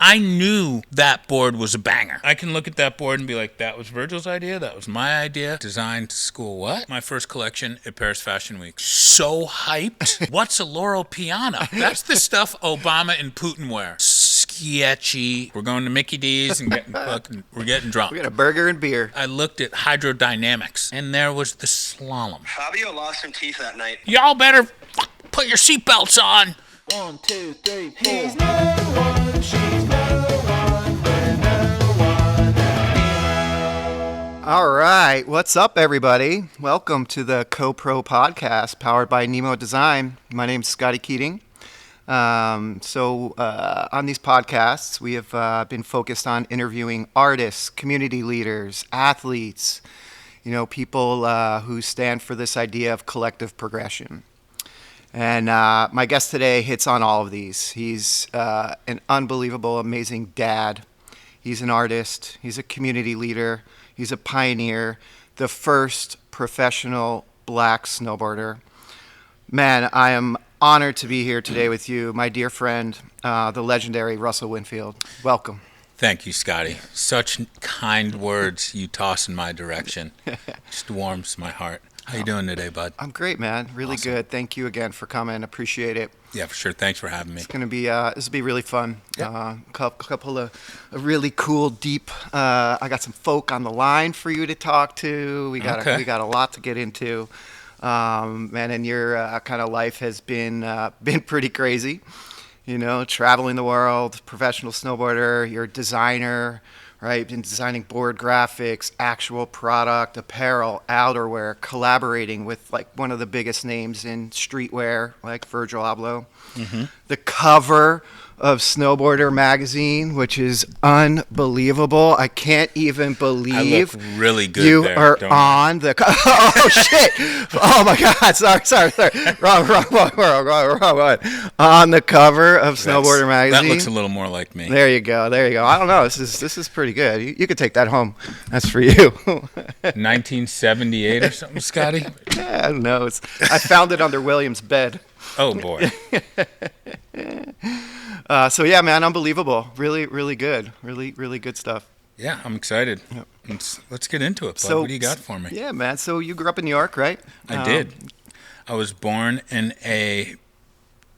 I knew that board was a banger. I can look at that board and be like, that was Virgil's idea, that was my idea. Designed school, what? My first collection at Paris Fashion Week. So hyped. What's a Laurel Piana? That's the stuff Obama and Putin wear. Sketchy. We're going to Mickey D's and we're getting drunk. We got a burger and beer. I looked at hydrodynamics, and there was the slalom. Fabio lost some teeth that night. Y'all better put your seatbelts on. 1, 2, 3, 4. He's no one, she's no one, we're no one. All right, what's up, everybody? Welcome to the Co-Pro podcast powered by Nemo Design. My name's Scotty Keating. On these podcasts, we have been focused on interviewing artists, community leaders, athletes, people who stand for this idea of collective progression. And my guest today hits on all of these. He's an unbelievable, amazing dad. He's an artist. He's a community leader. He's a pioneer. The first professional black snowboarder. Man, I am honored to be here today with you, my dear friend, the legendary Russell Winfield. Welcome. Thank you, Scotty. Such kind words you toss in my direction. Just warms my heart. How you doing today, bud? I'm great, man. Really Awesome. good. Thank you again for coming. Appreciate it. Yeah, for sure. Thanks for having me. It's gonna be this will be really fun. Yeah. Couple of really cool, deep. I got some folk on the line for you to talk to. We got a lot to get into. Man, and your kind of life has been pretty crazy. Traveling the world, professional snowboarder. You're a designer. Right, been designing board graphics, actual product, apparel, outerwear, collaborating with like one of the biggest names in streetwear, like Virgil Abloh. Mm-hmm. The cover of Snowboarder magazine, which is unbelievable. I can't even believe I look really good you there, are don't on the oh shit! Oh my god! Sorry. Wrong one. On the cover of Snowboarder magazine. That looks a little more like me. There you go. I don't know. This is pretty good. You could take that home. That's for you. 1978 or something, Scotty? Yeah, I don't know. I found it under William's bed. Oh boy. So yeah, man, unbelievable. Really, really good. Really, really good stuff. Yeah, I'm excited. Yep. Let's get into it, bud. So, what do you got for me? Yeah, man. So you grew up in New York, right? I did. I was born in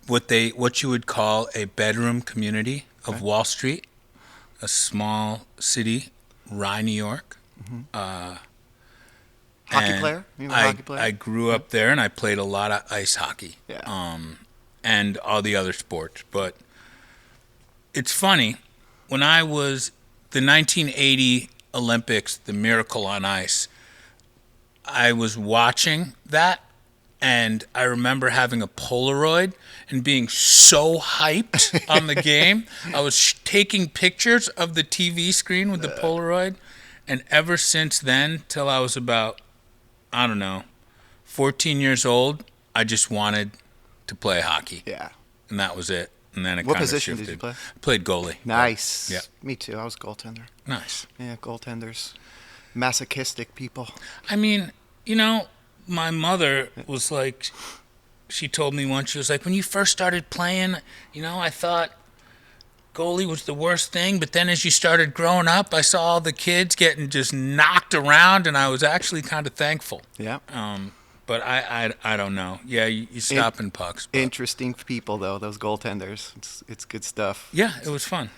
what you would call a bedroom community of Wall Street, a small city, Rye, New York. Mm-hmm. Hockey player? You were a hockey player? I grew up there, and I played a lot of ice hockey. Yeah. And all the other sports. But it's funny, when I was the 1980 Olympics, the Miracle on Ice, I was watching that, and I remember having a Polaroid and being so hyped on the game. I was taking pictures of the TV screen with the Polaroid, and ever since then, till I was about, 14 years old, I just wanted to play hockey. Yeah. And that was it. And then it What kind of position shifted. did you play? I played goalie. Nice. Yeah. Me too. I was goaltender. Nice. Yeah, goaltenders. Masochistic people. I mean, my mother was like, she told me once, she was like, when you first started playing, I thought goalie was the worst thing, but then as you started growing up, I saw all the kids getting just knocked around, and I was actually kind of thankful. Yeah. But I don't know. Yeah, you stop in pucks. But. Interesting people, though, those goaltenders. It's good stuff. Yeah, it was fun.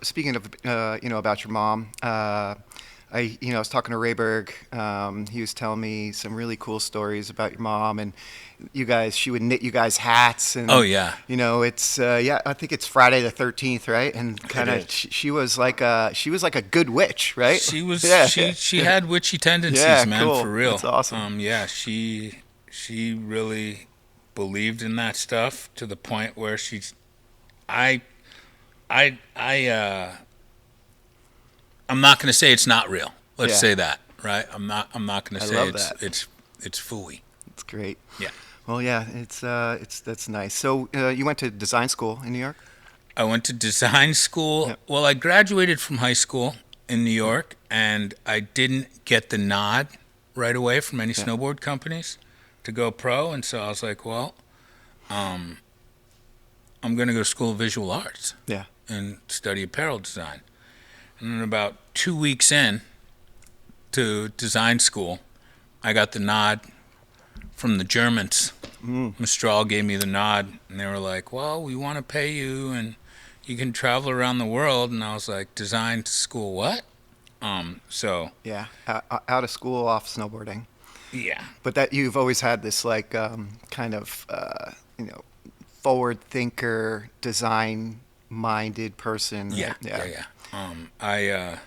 Speaking of, about your mom, I was talking to Rayberg. He was telling me some really cool stories about your mom, and she would knit you guys hats. And, oh yeah. It's I think it's Friday the 13th, right? And kind of she was like a good witch, right? She was. Yeah. She had witchy tendencies, yeah, man, cool. for real. That's awesome. Yeah, she really believed in that stuff to the point where I'm not going to say it's not real. Let's say that, right? I'm not going to say it's phooey. It's great. Yeah. Well, yeah, that's nice. So you went to design school in New York? I went to design school. Yep. Well, I graduated from high school in New York, and I didn't get the nod right away from any snowboard companies to go pro, and so I was like, well, I'm going to go to School of Visual Arts. Yeah. and study apparel design. And then about 2 weeks in to design school, I got the nod from the Germans. Mistral gave me the nod, and they were like, well, we want to pay you, and you can travel around the world. And I was like, design school what? Yeah, out of school, off snowboarding. Yeah. But that you've always had this like kind of forward thinker, design minded person. Right? Yeah.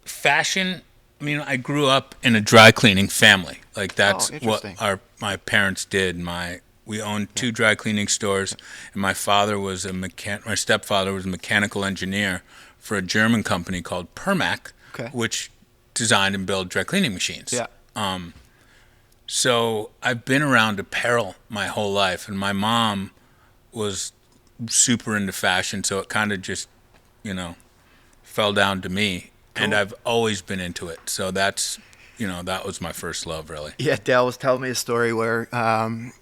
Fashion. I mean, I grew up in a dry cleaning family. Like that's what my parents did. We owned 2 dry cleaning stores, and my father was my stepfather was a mechanical engineer for a German company called Permac, which designed and built dry cleaning machines. Yeah. So I've been around apparel my whole life, and my mom was super into fashion, so it kind of just, fell down to me. Cool. And I've always been into it. So that's, that was my first love, really. Yeah, Dale was telling me a story where, when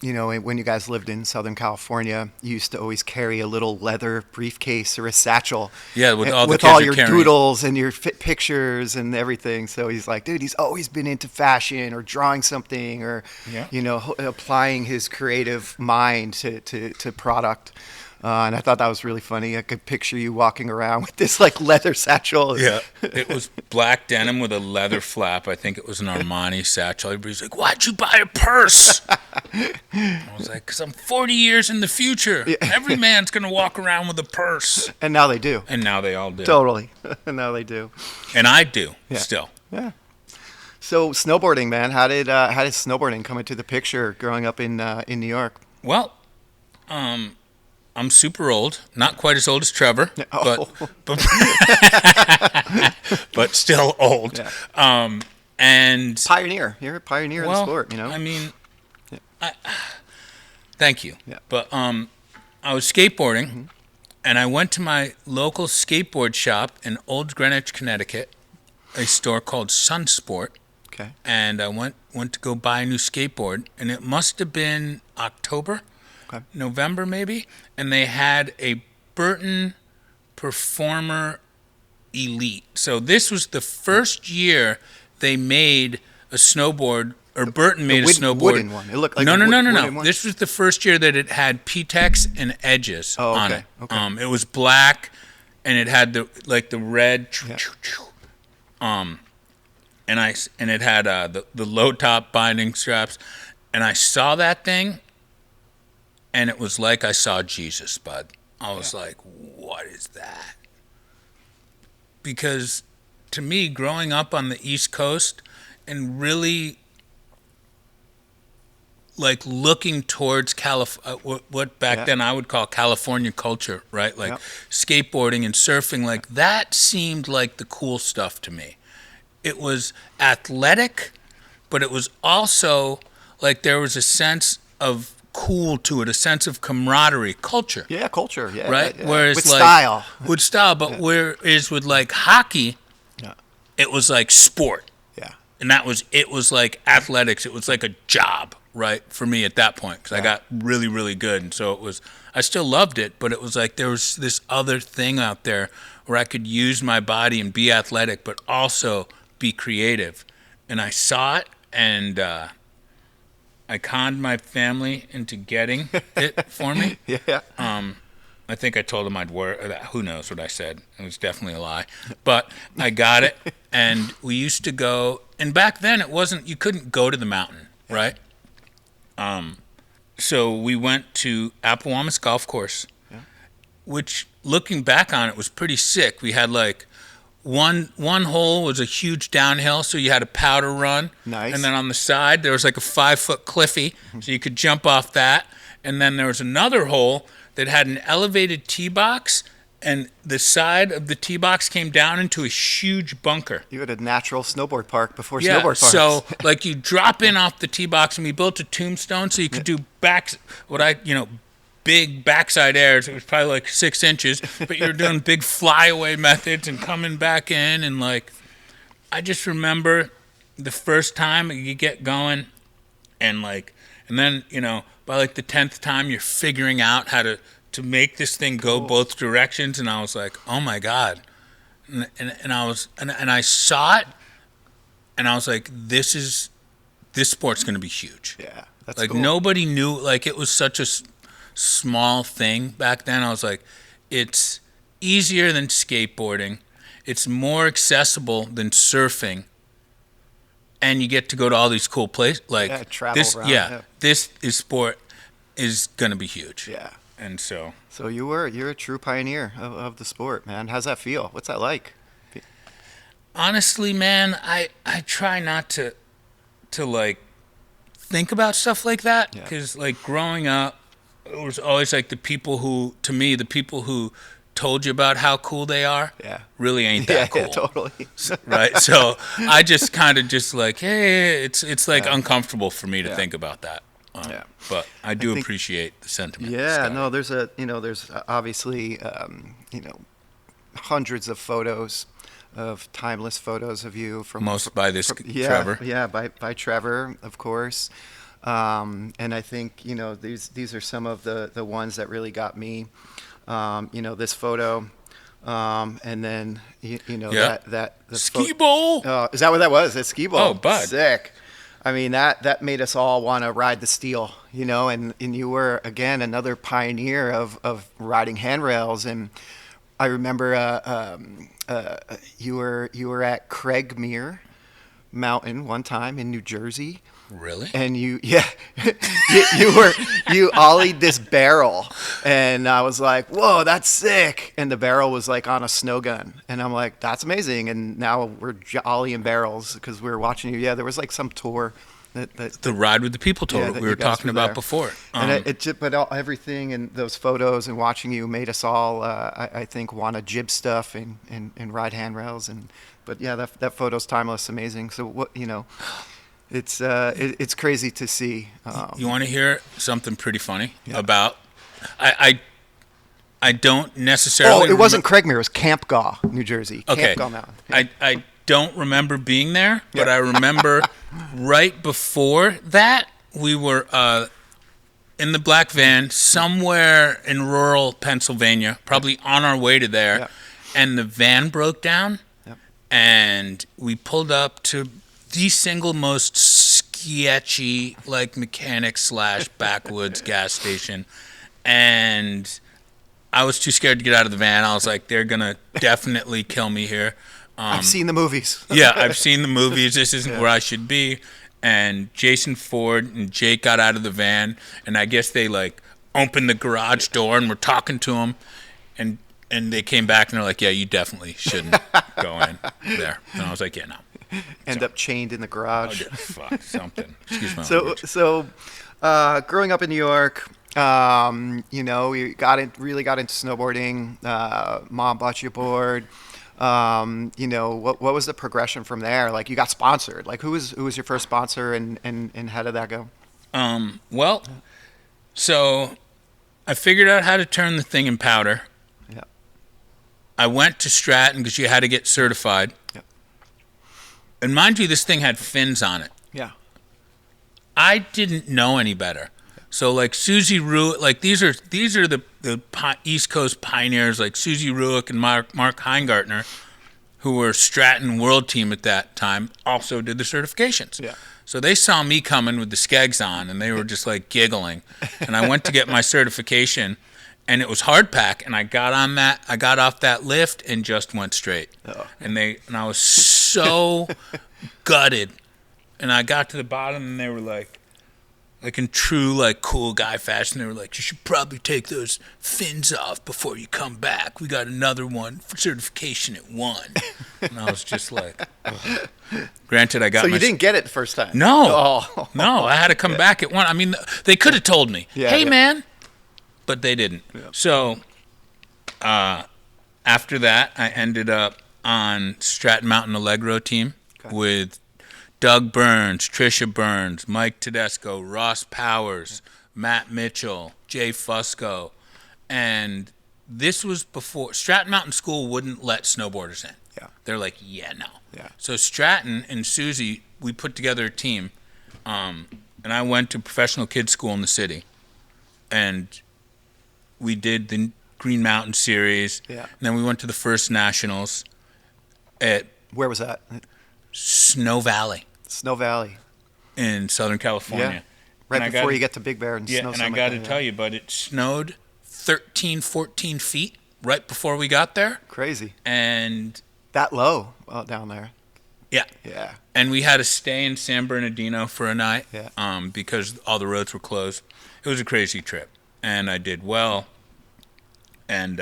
you guys lived in Southern California, you used to always carry a little leather briefcase or a satchel. Yeah, with all your doodles and your pictures and everything. So he's like, dude, he's always been into fashion or drawing something or, applying his creative mind to product. And I thought that was really funny. I could picture you walking around with this like leather satchel. Yeah, it was black denim with a leather flap. I think it was an Armani satchel. Everybody's like, why'd you buy a purse? I was like, because I'm 40 years in the future. Yeah. Every man's going to walk around with a purse. And now they do. And now they all do. Totally. And now they do. And I do still. Yeah. So snowboarding, man. How did snowboarding come into the picture growing up in New York? Well, I'm super old, not quite as old as Trevor, but still old. Yeah. And pioneer, you're a pioneer in the sport. I mean, thank you. Yeah. But I was skateboarding, and I went to my local skateboard shop in Old Greenwich, Connecticut, a store called Sunsport. Okay. And I went to go buy a new skateboard, and it must have been October. November maybe, and they had a Burton Performer Elite. So this was the first year they made a snowboard, or Burton made a snowboard. Wooden one. It looked like No. This was the first year that it had P-Tex and edges on it. Okay. It was black, and it had the red. Yeah. And it had the low top binding straps, and I saw that thing. And it was like I saw Jesus, bud. I was like, what is that? Because to me, growing up on the East Coast and really like looking towards what back then I would call California culture, right? Like skateboarding and surfing, like that seemed like the cool stuff to me. It was athletic, but it was also like there was a sense of cool to it, a sense of camaraderie, culture. Yeah, culture. Yeah, right. Yeah. Whereas with style, but whereas with like hockey, it was like sport. Yeah, and it was like athletics. It was like a job, right, for me at that point because I got really, really good, and so it was. I still loved it, but it was like there was this other thing out there where I could use my body and be athletic, but also be creative, and I saw it and. I conned my family into getting it for me. Yeah. I think I told them I'd wear it. Who knows what I said? It was definitely a lie. But I got it, and we used to go. And back then, it wasn't. You couldn't go to the mountain, right? So we went to Appowamus Golf Course, which, looking back on it, was pretty sick. We had like. One hole was a huge downhill, so you had a powder run. Nice. And then on the side, there was like a 5-foot cliffy, so you could jump off that. And then there was another hole that had an elevated tee box, and the side of the tee box came down into a huge bunker. You had a natural snowboard park before snowboard parks. So like you drop in off the tee box, and we built a tombstone so you could do big backside airs. It was probably like 6 inches, but you were doing big flyaway methods and coming back in. And like, I just remember the first time you get going and then, by like the 10th time, you're figuring out how to to make this thing go both directions, and I was like, oh my god, and I saw it, and I was like, this sport's gonna be huge. Yeah, that's Like cool. nobody knew, like it was such a small thing back then. I was like, it's easier than skateboarding, it's more accessible than surfing, and you get to go to all these cool places. Like travel this, around. yeah, this is sport is gonna be huge. Yeah. And so So you're a true pioneer of the sport, man. How's that feel? What's that like? honestly, man, I try not to like think about stuff like that, Yeah. because like growing up, it was always like the people who told you about how cool they are, Yeah. really ain't Yeah, that cool. yeah, totally. Right? So I just kind of just like, hey, it's like uncomfortable for me to Yeah. think about that. Yeah. But I do think- appreciate the sentiment. Yeah, Scott. no, there's obviously, hundreds of photos, of timeless photos of you from Most by this yeah, Trevor. Yeah, by Trevor, of course. And I think, these are some of the ones that really got me. This photo, and then, Yeah. that the Ski bowl. Oh, is that what that was? That ski ball? Oh, bud. Sick. I mean, that made us all want to ride the steel, and you were, again, another pioneer of riding handrails. And I remember you were at Craigmere Mountain one time in New Jersey. Really? And you ollied this barrel, and I was like, "Whoa, that's sick!" And the barrel was like on a snow gun, and I'm like, "That's amazing!" And now we're ollieing barrels because we were watching you. Yeah, there was like some tour that The Ride with the People tour Yeah, that we were you guys talking were about there. before. and it just, but everything and those photos and watching you made us all, I think, want to jib stuff and ride handrails. But yeah, that photo's timeless, amazing. So what it's crazy to see. You want to hear something pretty funny Yeah. about? I don't necessarily. It wasn't Craigmere. It was Camp Gaw, New Jersey. Okay. Camp Gaw Mountain. I don't remember being there, but Yeah. I remember right before that we were in the black van somewhere in rural Pennsylvania, probably on our way to there, Yeah. and the van broke down, Yep. and we pulled up to the single most sketchy like mechanic / backwoods gas station, and I was too scared to get out of the van. I was like, they're gonna definitely kill me here. I've seen the movies. Yeah, I've seen the movies. This isn't where I should be. And Jason Ford and Jake got out of the van, and I guess they like opened the garage door and were talking to him, and they came back and they're like, yeah, you definitely shouldn't go in there. And I was like, yeah, no. End up chained in the garage. Fuck something. Excuse my So, language. growing up in New York, you really got into snowboarding. Mom bought you a board. What was the progression from there? Like, you got sponsored. Like, who was your first sponsor, and how did that go? Well, so I figured out how to turn the thing in powder. Yeah. I went to Stratton because you had to get certified. Yeah. And mind you, this thing had fins on it. Yeah. I didn't know any better. So like Susie Ruick, like these are the East Coast pioneers like Susie Ruick and Mark Heingartner, who were Stratton World Team at that time, also did the certifications. Yeah. So they saw me coming with the skegs on, and they were just like giggling. And I went to get my certification, and it was hard pack, and I got off that lift and just went straight. Oh. And I was so gutted. And I got to the bottom, and they were like in true like cool guy fashion, they were like, you should probably take those fins off before you come back. We got another one for certification at 1. And I was just like, ugh. Granted, I got So my you didn't get it the first time? No. Oh. No, I had to come back at 1. I mean, they could have told me, Yeah, hey, yeah. man. But they didn't. Yeah. So after that, I ended up on Stratton Mountain Allegro team with Doug Burns, Trisha Burns, Mike Tedesco, Ross Powers, Matt Mitchell, Jay Fusco. And this was before Stratton Mountain School wouldn't let snowboarders in. Yeah. They're like, yeah, no. Yeah. So Stratton and Susie, we put together a team, and I went to professional kids school in the city. And we did the Green Mountain Series. Yeah. And then we went to the first Nationals at Where was that? Snow Valley Snow Valley. in Southern California. Yeah. Right And I before gotta- you get to Big Bear and Yeah, Snow and I Summit. got to Yeah. tell you, but it snowed 13, 14 feet right before we got there. Crazy. And That low down there. yeah, Yeah. and we had to stay in San Bernardino for a night Yeah. because all the roads were closed. It was a crazy trip, and I did well. And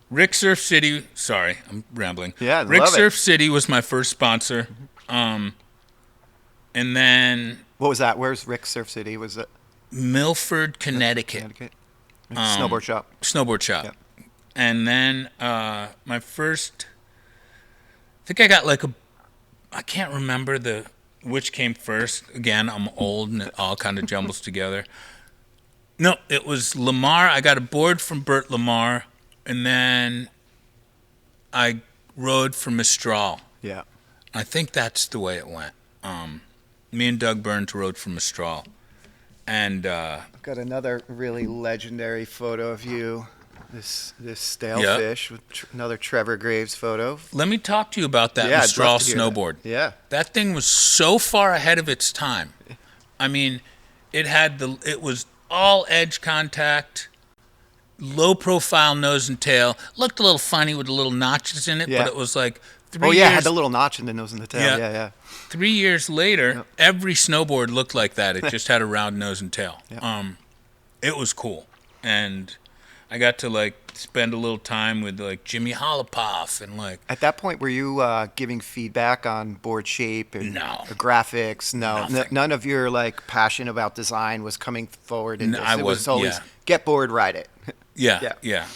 Rick Surf City, sorry, I'm rambling. Yeah, Rick love it. Surf City was my first sponsor. And then What was that? Where's Rick Surf City? Was it Milford, Connecticut, Connecticut? Snowboard shop. snowboard shop. Yep. And then my first, I think I got like I can't remember which came first. Again, I'm old and it all kind of jumbles together. No, it was Lamar. I got a board from Bert Lamar, and then I rode for Mistral. Yeah. I think that's the way it went. Me and Doug Burns rode for Mistral. And I've got another really legendary photo of you. This stale Yeah. fish with another Trevor Graves photo. let me talk to you about that Yeah, I'd Mistral love to hear that. snowboard. Yeah. That thing was so far ahead of its time. I mean, it was all edge contact, low profile nose and tail. Looked a little funny with the little notches in it, Yeah. but it was like 3 Oh yeah, it years. had the little notch in the nose and the tail. Yeah. Yeah, yeah. 3 years later, Yep. every snowboard looked like that. It just had a round nose and tail. Yep. It was cool, and I got to like spend a little time with like Jimmy Holopoff and like At that point, were you giving feedback on board shape and No. or graphics? No, Nothing. none of your like passion about design was coming forward. In No, this. I It was was- always yeah. get bored, ride it. yeah. Yeah.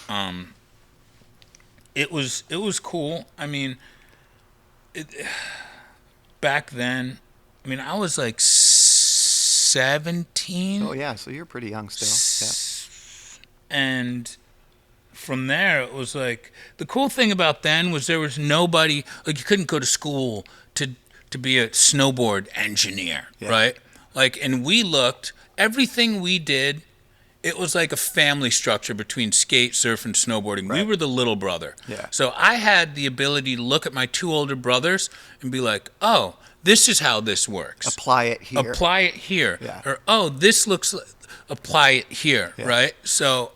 It was cool. I mean, back then, I mean, I was like 17. Oh yeah, so you're pretty young still. And from there, it was like the cool thing about then was there was nobody, like you couldn't go to school to be a snowboard engineer, Yeah. right? Like, and we looked, everything we did, it was like a family structure between skate, surf, and snowboarding. We Right. were the little brother. Yeah. So I had the ability to look at my two older brothers and be like, oh, this is how this works. Apply it here. Apply it here. Yeah. Or, oh, this looks like, apply it here, Yeah. right? So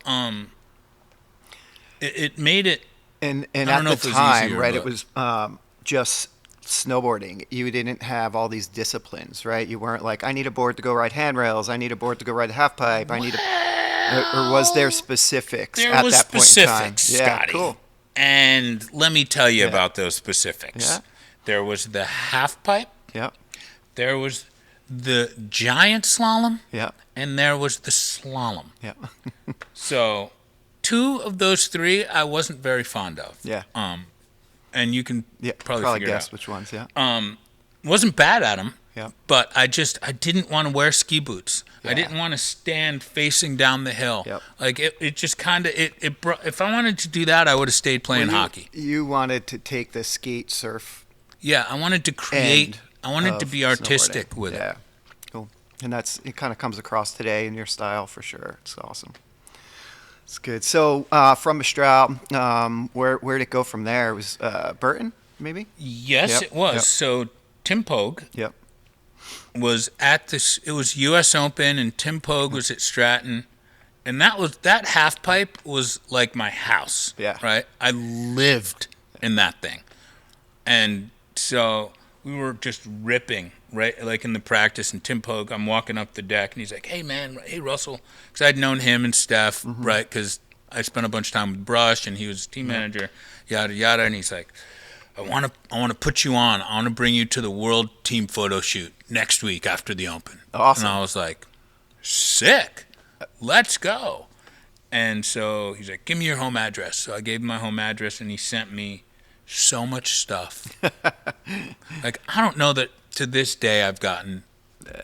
it made it, And I at don't know the if it was time, easier, right, but- it was just snowboarding. You didn't have all these disciplines, right? You weren't like, I need a board to go ride handrails. I need a board to go ride the half pipe. I need a or was there specifics there at was that point in time? specifics, Yeah, Scotty. cool. And let me tell you Yeah. about those specifics. Yeah. There was the half pipe, Yep. there was the giant slalom, Yep. and there was the slalom. Yep. So 2 of those 3 I wasn't very fond of. Yeah. And you can Yeah. probably figure guess it out. which ones. Yeah. Wasn't bad at them. Yep. But I didn't want to wear ski boots. Yeah. I didn't want to stand facing down the hill. Yep. Like it just kind of it brought, if I wanted to do that, I would have stayed playing Well, hockey. You wanted to take the skate surf Yeah, I wanted to create. end I wanted to of be artistic snowboarding. with Yeah. it. Cool. And it kind of comes across today in your style for sure. It's awesome. It's good. So from Mistral, where'd it go from there? It was Burton, maybe? Yes, Yep, it was. yep. So Tim Pogue Yep. was at this. It was U.S. Open, and Tim Pogue was at Stratton, and that half pipe was like my house. Yeah. Right. I lived in that thing, and so we were just ripping right, like in the practice. And Tim Pogue, I'm walking up the deck, and he's like, "Hey man, hey Russell," because I'd known him and Steph, right? Because I spent a bunch of time with Brush, and he was team manager, yada yada. And he's like, I want to put you on. I want to bring you to the world team photo shoot next week after the Open. Awesome. And I was like, sick. Let's go. And so he's like, give me your home address. So I gave him my home address, and he sent me so much stuff. Like, I don't know that to this day I've gotten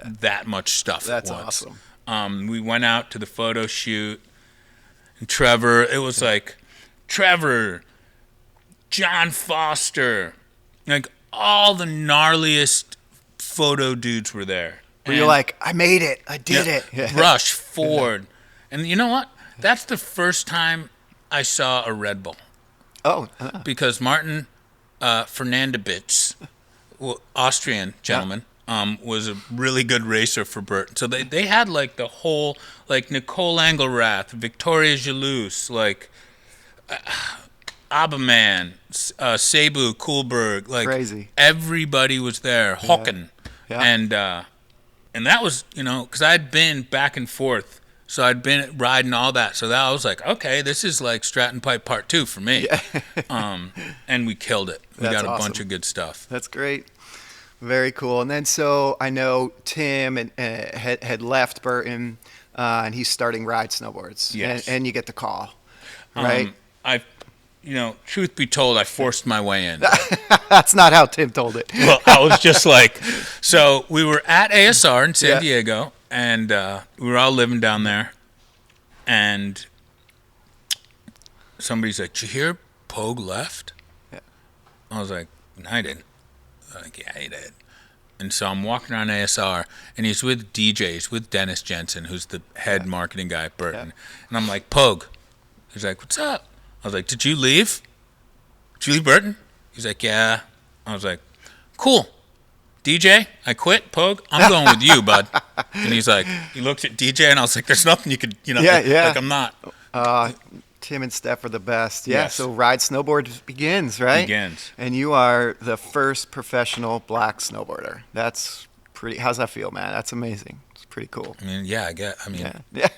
that much stuff That's at once. awesome. We went out to the photo shoot, and Trevor, it was like, Trevor, John Foster, like all the gnarliest photo dudes were there. Where you're And- like, I made it. I did yeah, it. Yeah. Rush, Ford. And you know what? That's the first time I saw a Red Bull. Oh, Because Martin Fernandebitz, Austrian gentleman, was a really good racer for Burton. So they had like the whole, like Nicole Engelrath, Victoria Jalouse, like Abaman, Cebu, Kuhlberg, like Crazy. everybody was there. Hocken, Yeah. and that was, because I'd been back and forth. So I'd been riding all that. So that I was like, okay, this is like Stratton Pipe Part 2 for me. And we killed it. We That's got a awesome. bunch of good stuff. That's great. Very cool. And then so I know Tim had left Burton, and he's starting Ride Snowboards. Yes. And you get the call, right? Truth be told, I forced my way in. That's not how Tim told it. Well, I was just like, so we were at ASR in San Yeah. Diego, and we were all living down there, and somebody's like, "Did you hear Pogue left?" Yeah. I was like, "No, I didn't." They're like, "Yeah, he did." And so I'm walking around ASR, and he's with DJs, with Dennis Jensen, who's the head marketing guy at Burton. Yeah. And I'm like, "Pogue." He's like, "What's up?" I was like, "Did you leave? Did you leave Burton?" He's like, "Yeah." I was like, "Cool. DJ, I quit. Pogue, I'm going with you, bud." And he's like, he looks at DJ, and I was like, "There's nothing you could, Yeah. like I'm not." Tim and Steph are the best. Yeah. Yes. So Ride Snowboard begins, right? Begins. And you are the first professional black snowboarder. That's pretty. How's that feel, man? That's amazing. It's pretty cool. I mean, yeah, Yeah.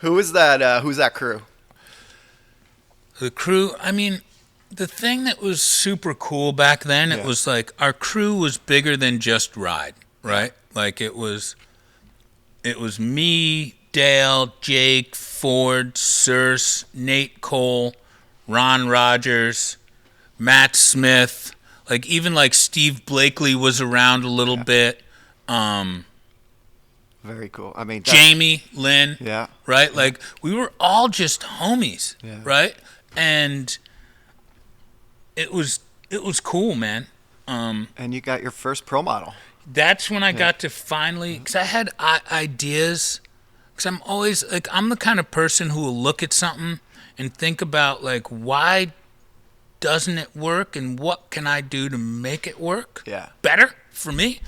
Who's that crew? the crew, I mean, the thing that was super cool back then, it Yeah. was like our crew was bigger than just Ride, right? Like it was me, Dale, Jake, Ford, Circe, Nate Cole, Ron Rogers, Matt Smith, like even like Steve Blakely was around a little bit. Very cool. I mean, Jamie, Lynn, Yeah. right? Like we were all just homies, Yeah. right? And it was cool, man. And you got your first pro model. That's when I got to finally, because I had ideas, because I'm always like, I'm the kind of person who will look at something and think about like, why doesn't it work and what can I do to make it work Yeah. better for me?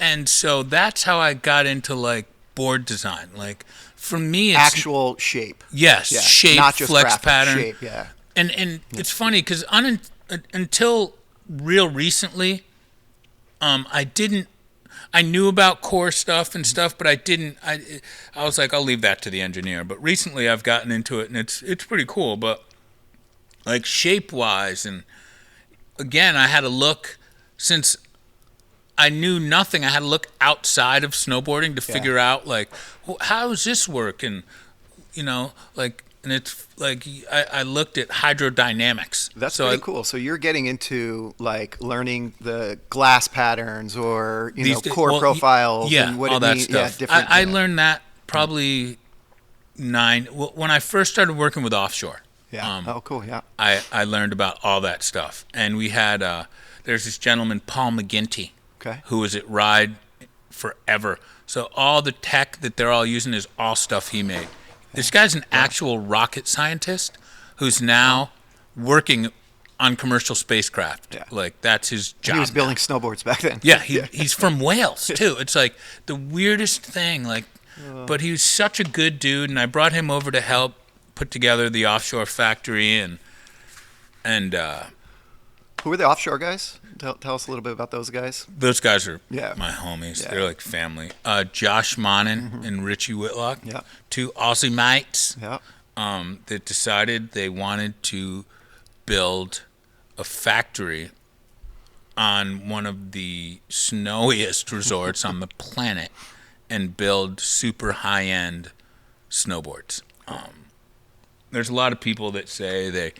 And so that's how I got into like board design. Like for me, it's Actual shape. yes, Yeah. shape, Not just flex graphic, pattern. Shape. Yeah. And it's funny because until real recently, I knew about core stuff and stuff, but I was like, I'll leave that to the engineer. But recently I've gotten into it, and it's pretty cool. But like shape wise, and again, I had to look, since I knew nothing, I had to look outside of snowboarding to figure out like, well, how does this work? And like, and it's like I looked at hydrodynamics. That's so pretty cool. So you're getting into like learning the glass patterns or core profiles yeah, and what all it that means. stuff. Yeah, different. I learned that probably when I first started working with offshore. Yeah. Oh, cool. Yeah. I learned about all that stuff, and we had there's this gentleman, Paul McGinty, Okay. who was at Ride forever. So all the tech that they're all using is all stuff he made. This guy's an actual rocket scientist who's now working on commercial spacecraft. Yeah. Like that's his job. He was now. building snowboards back then. Yeah, he's from Wales too. It's like the weirdest thing. Like, but he was such a good dude, and I brought him over to help put together the offshore factory, and Who were the offshore guys? Tell us a little bit about those guys. those guys are Yeah. my homies. Yeah. They're like family. Josh Monin and Richie Whitlock, Yeah. two Aussie mates, Yeah. that decided they wanted to build a factory on one of the snowiest resorts on the planet and build super high-end snowboards. There's a lot of people that say they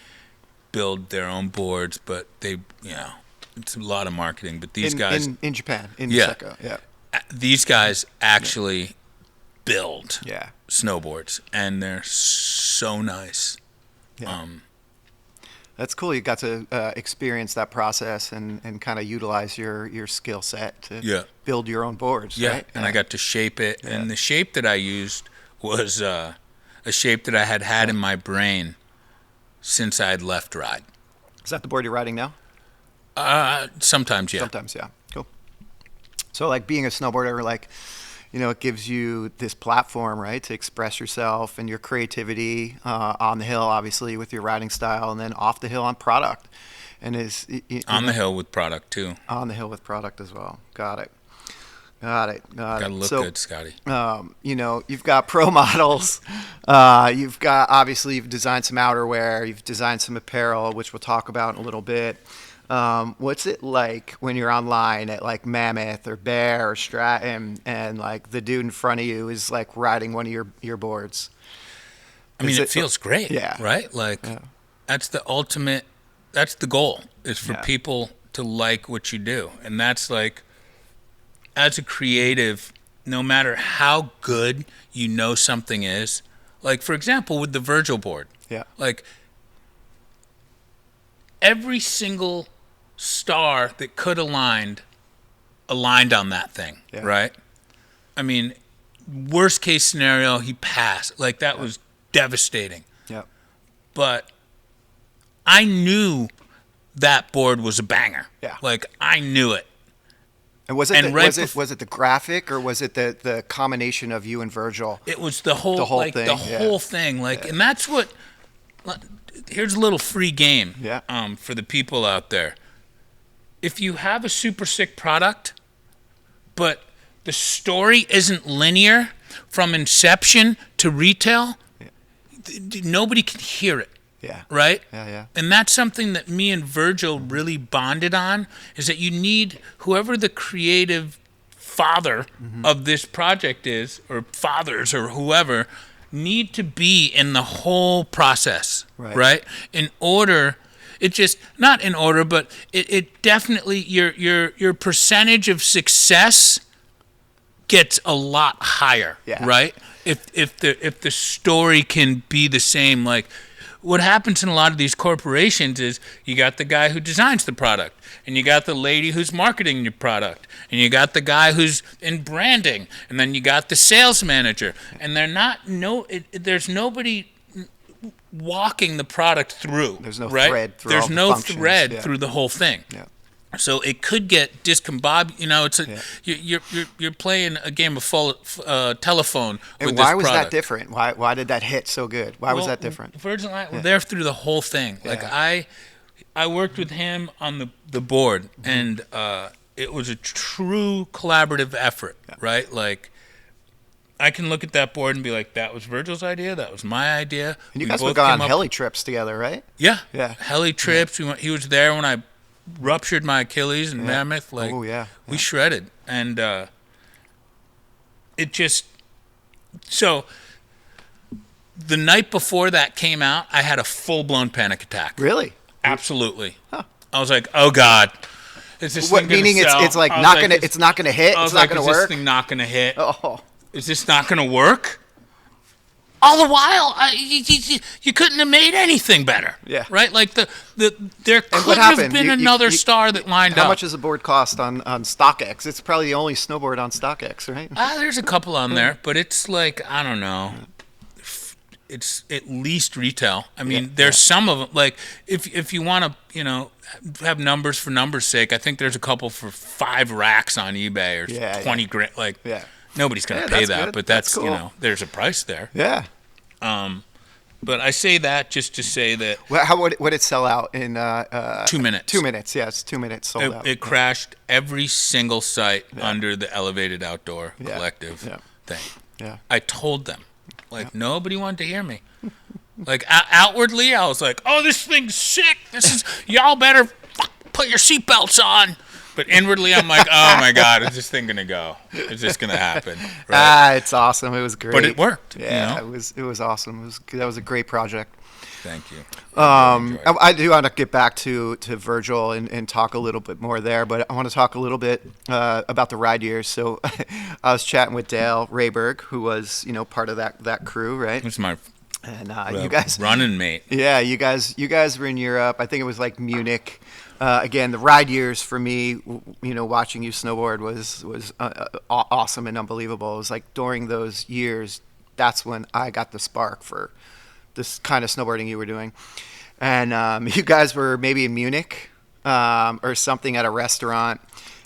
build their own boards, but it's a lot of marketing. But these guys, in Japan, in Yeah. Niseko. Yeah. these guys actually build Yeah. snowboards, and they're so nice. Yeah. That's cool. You got to experience that process and kind of utilize your skill set to Yeah. build your own boards. Yeah, Right? and I got to shape it, and the shape that I used was a shape that I had had in my brain since I had left ride. Is that the board you're riding now? Sometimes, yeah. Sometimes, yeah. Cool. So, like, being a snowboarder, like, it gives you this platform, right, to express yourself and your creativity on the hill, obviously, with your riding style, and then off the hill on product. And On the hill with product, too. On the hill with product as well. Got it. Gotta look good, Scotty. You've got pro models. You've designed some outerwear. You've designed some apparel, which we'll talk about in a little bit. What's it like when you're online at like Mammoth or Bear or Stratton and like the dude in front of you is like riding one of your boards? I mean, it feels great, yeah. Right? Like, that's the ultimate, that's the goal, is for people to like what you do. And that's like, as a creative, no matter how good something is, like, for example, with the Virgil board, like, every single star that could aligned on that thing, right? I mean, worst case scenario, he passed. Like, that was devastating. Yeah. But I knew that board was a banger. Yeah. Like, I knew it. And was it the graphic, or was it the combination of you and Virgil? It was the whole thing. The whole thing. Like, and that's what. Here's a little free game. For the people out there. If you have a super sick product, but the story isn't linear from inception to retail, nobody can hear it. Yeah. Right? Yeah. And that's something that me and Virgil really bonded on, is that you need whoever the creative father of this project is, or fathers or whoever, need to be in the whole process. Right? In order, not in order, but it definitely, your percentage of success gets a lot higher. Yeah. Right? If the story can be the same, like, what happens in a lot of these corporations is you got the guy who designs the product, and you got the lady who's marketing your product, and you got the guy who's in branding, and then you got the sales manager, and there's nobody walking the product through. There's no right? thread through There's all the no functions. thread through the whole thing. Yeah. So it could get discombobulated. You're playing a game of telephone. And with why this was product. that different? Why did that hit so good? Why was that different? Virgil and I were there through the whole thing. Like, I worked with him on the board, and it was a true collaborative effort. Right? Like, I can look at that board and be like, that was Virgil's idea, that was my idea. And you guys would go on heli trips together, right? Yeah. Yeah. Heli trips. He was there when I ruptured my Achilles in Mammoth. Like, we shredded. And it just, so the night before that came out, I had a full-blown panic attack. Really? Absolutely. Huh. I was like, oh God, is this thing gonna sell? It's like not gonna, it's not gonna hit. It's not gonna work. Is this thing not gonna hit? Oh. Is this not gonna work? All the while, you couldn't have made anything better. Yeah. Right? Like, there could have been another star that lined up. How much does a board cost on StockX? It's probably the only snowboard on StockX, right? There's a couple on there, but it's like, I don't know. It's at least retail. I mean, there's some of them. Like, if you want to, have numbers for numbers' sake, I think there's a couple for 5 racks on eBay or 20 grand. Like, nobody's going to pay that, good. but that's cool. There's a price there. Yeah. But I say that just to say that. Well, how would it sell out in 2 minutes? 2 minutes, yes, 2 minutes sold out. It crashed every single site under the Elevated Outdoor Collective thing. Yeah. I told them, like, nobody wanted to hear me. Like, outwardly, I was like, "Oh, this thing's sick. Y'all better put your seatbelts on." But inwardly, I'm like, "Oh my God, is this thing gonna go? Is this gonna happen?" Right? It's awesome. It was great. But it worked. Yeah, it was awesome. That was a great project. Thank you. I do want to get back to Virgil and talk a little bit more there, but I want to talk a little bit about the ride years. So I was chatting with Dale Rayberg, who was part of that crew, right? It's my you guys running mate. Yeah, you guys were in Europe. I think it was like Munich. Again, the ride years for me, watching you snowboard was awesome and unbelievable. It was like during those years, that's when I got the spark for this kind of snowboarding you were doing. And you guys were maybe in Munich or something at a restaurant.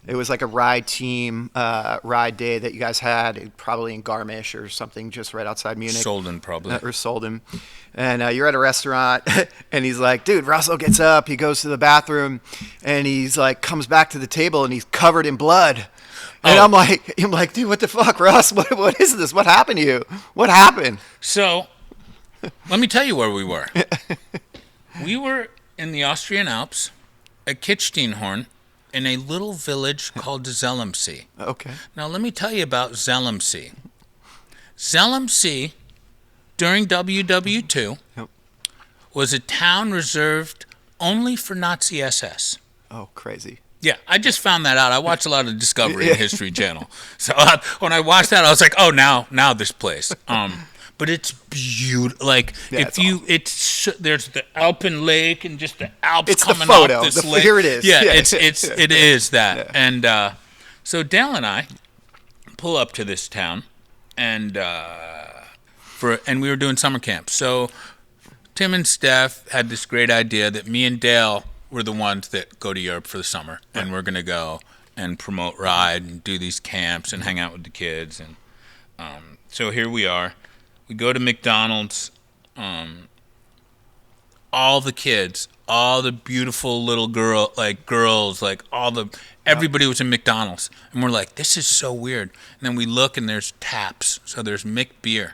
It was like a ride team ride day that you guys had, probably in Garmisch or something, just right outside Munich. Solden, probably. Or Solden. And you're at a restaurant, and he's like, dude, Russell gets up, he goes to the bathroom, and he's like, comes back to the table, and he's covered in blood. And I'm like, dude, what the fuck, Russ? What is this? What happened to you? What happened? So, let me tell you where we were. We were in the Austrian Alps at Kitzsteinhorn in a little village called Zellemsee. Okay. Now, let me tell you about Zellemsee. Zellemsee, during WW2, Yep. was a town reserved only for Nazi SS. Oh, crazy. Yeah, I just found that out. I watch a lot of Discovery and History Channel. So when I watched that, I was like, oh, now this place. But it's beautiful. Like, Yeah, there's the Alpen Lake and just the Alps It's the coming photo. off this lake. Here it is. Yeah, Yeah. it is that. Yeah. And so Dale and I pull up to this town, and we were doing summer camp. So Tim and Steph had this great idea that me and Dale were the ones that go to Europe for the summer, and we're going to go and promote Ride and do these camps and hang out with the kids. And so here we are. We go to McDonald's. All the kids, all the beautiful little girls, everybody was in McDonald's. And we're like, this is so weird. And then we look, and there's taps. So there's Mick beer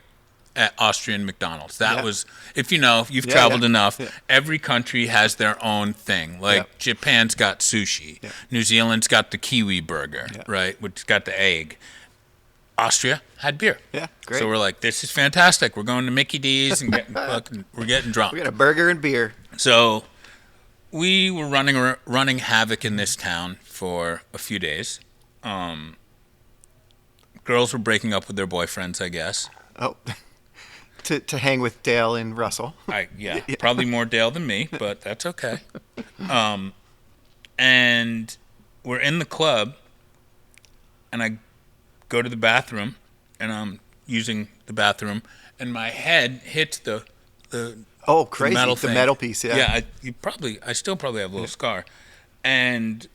at Austrian McDonald's. That was, if you've traveled enough, every country has their own thing. Like Japan's got sushi. New Zealand's got the kiwi burger, right, which got the egg. Austria had beer. Yeah, great. So we're like, this is fantastic. We're going to Mickey D's and we're getting drunk. We got a burger and beer. So we were running havoc in this town for a few days. Girls were breaking up with their boyfriends, I guess. Oh, to hang with Dale and Russell. Probably more Dale than me, but that's okay. And we're in the club, and I go to the bathroom, and I'm using the bathroom, and my head hits the crazy, the metal piece. Yeah, I still probably have a little scar, and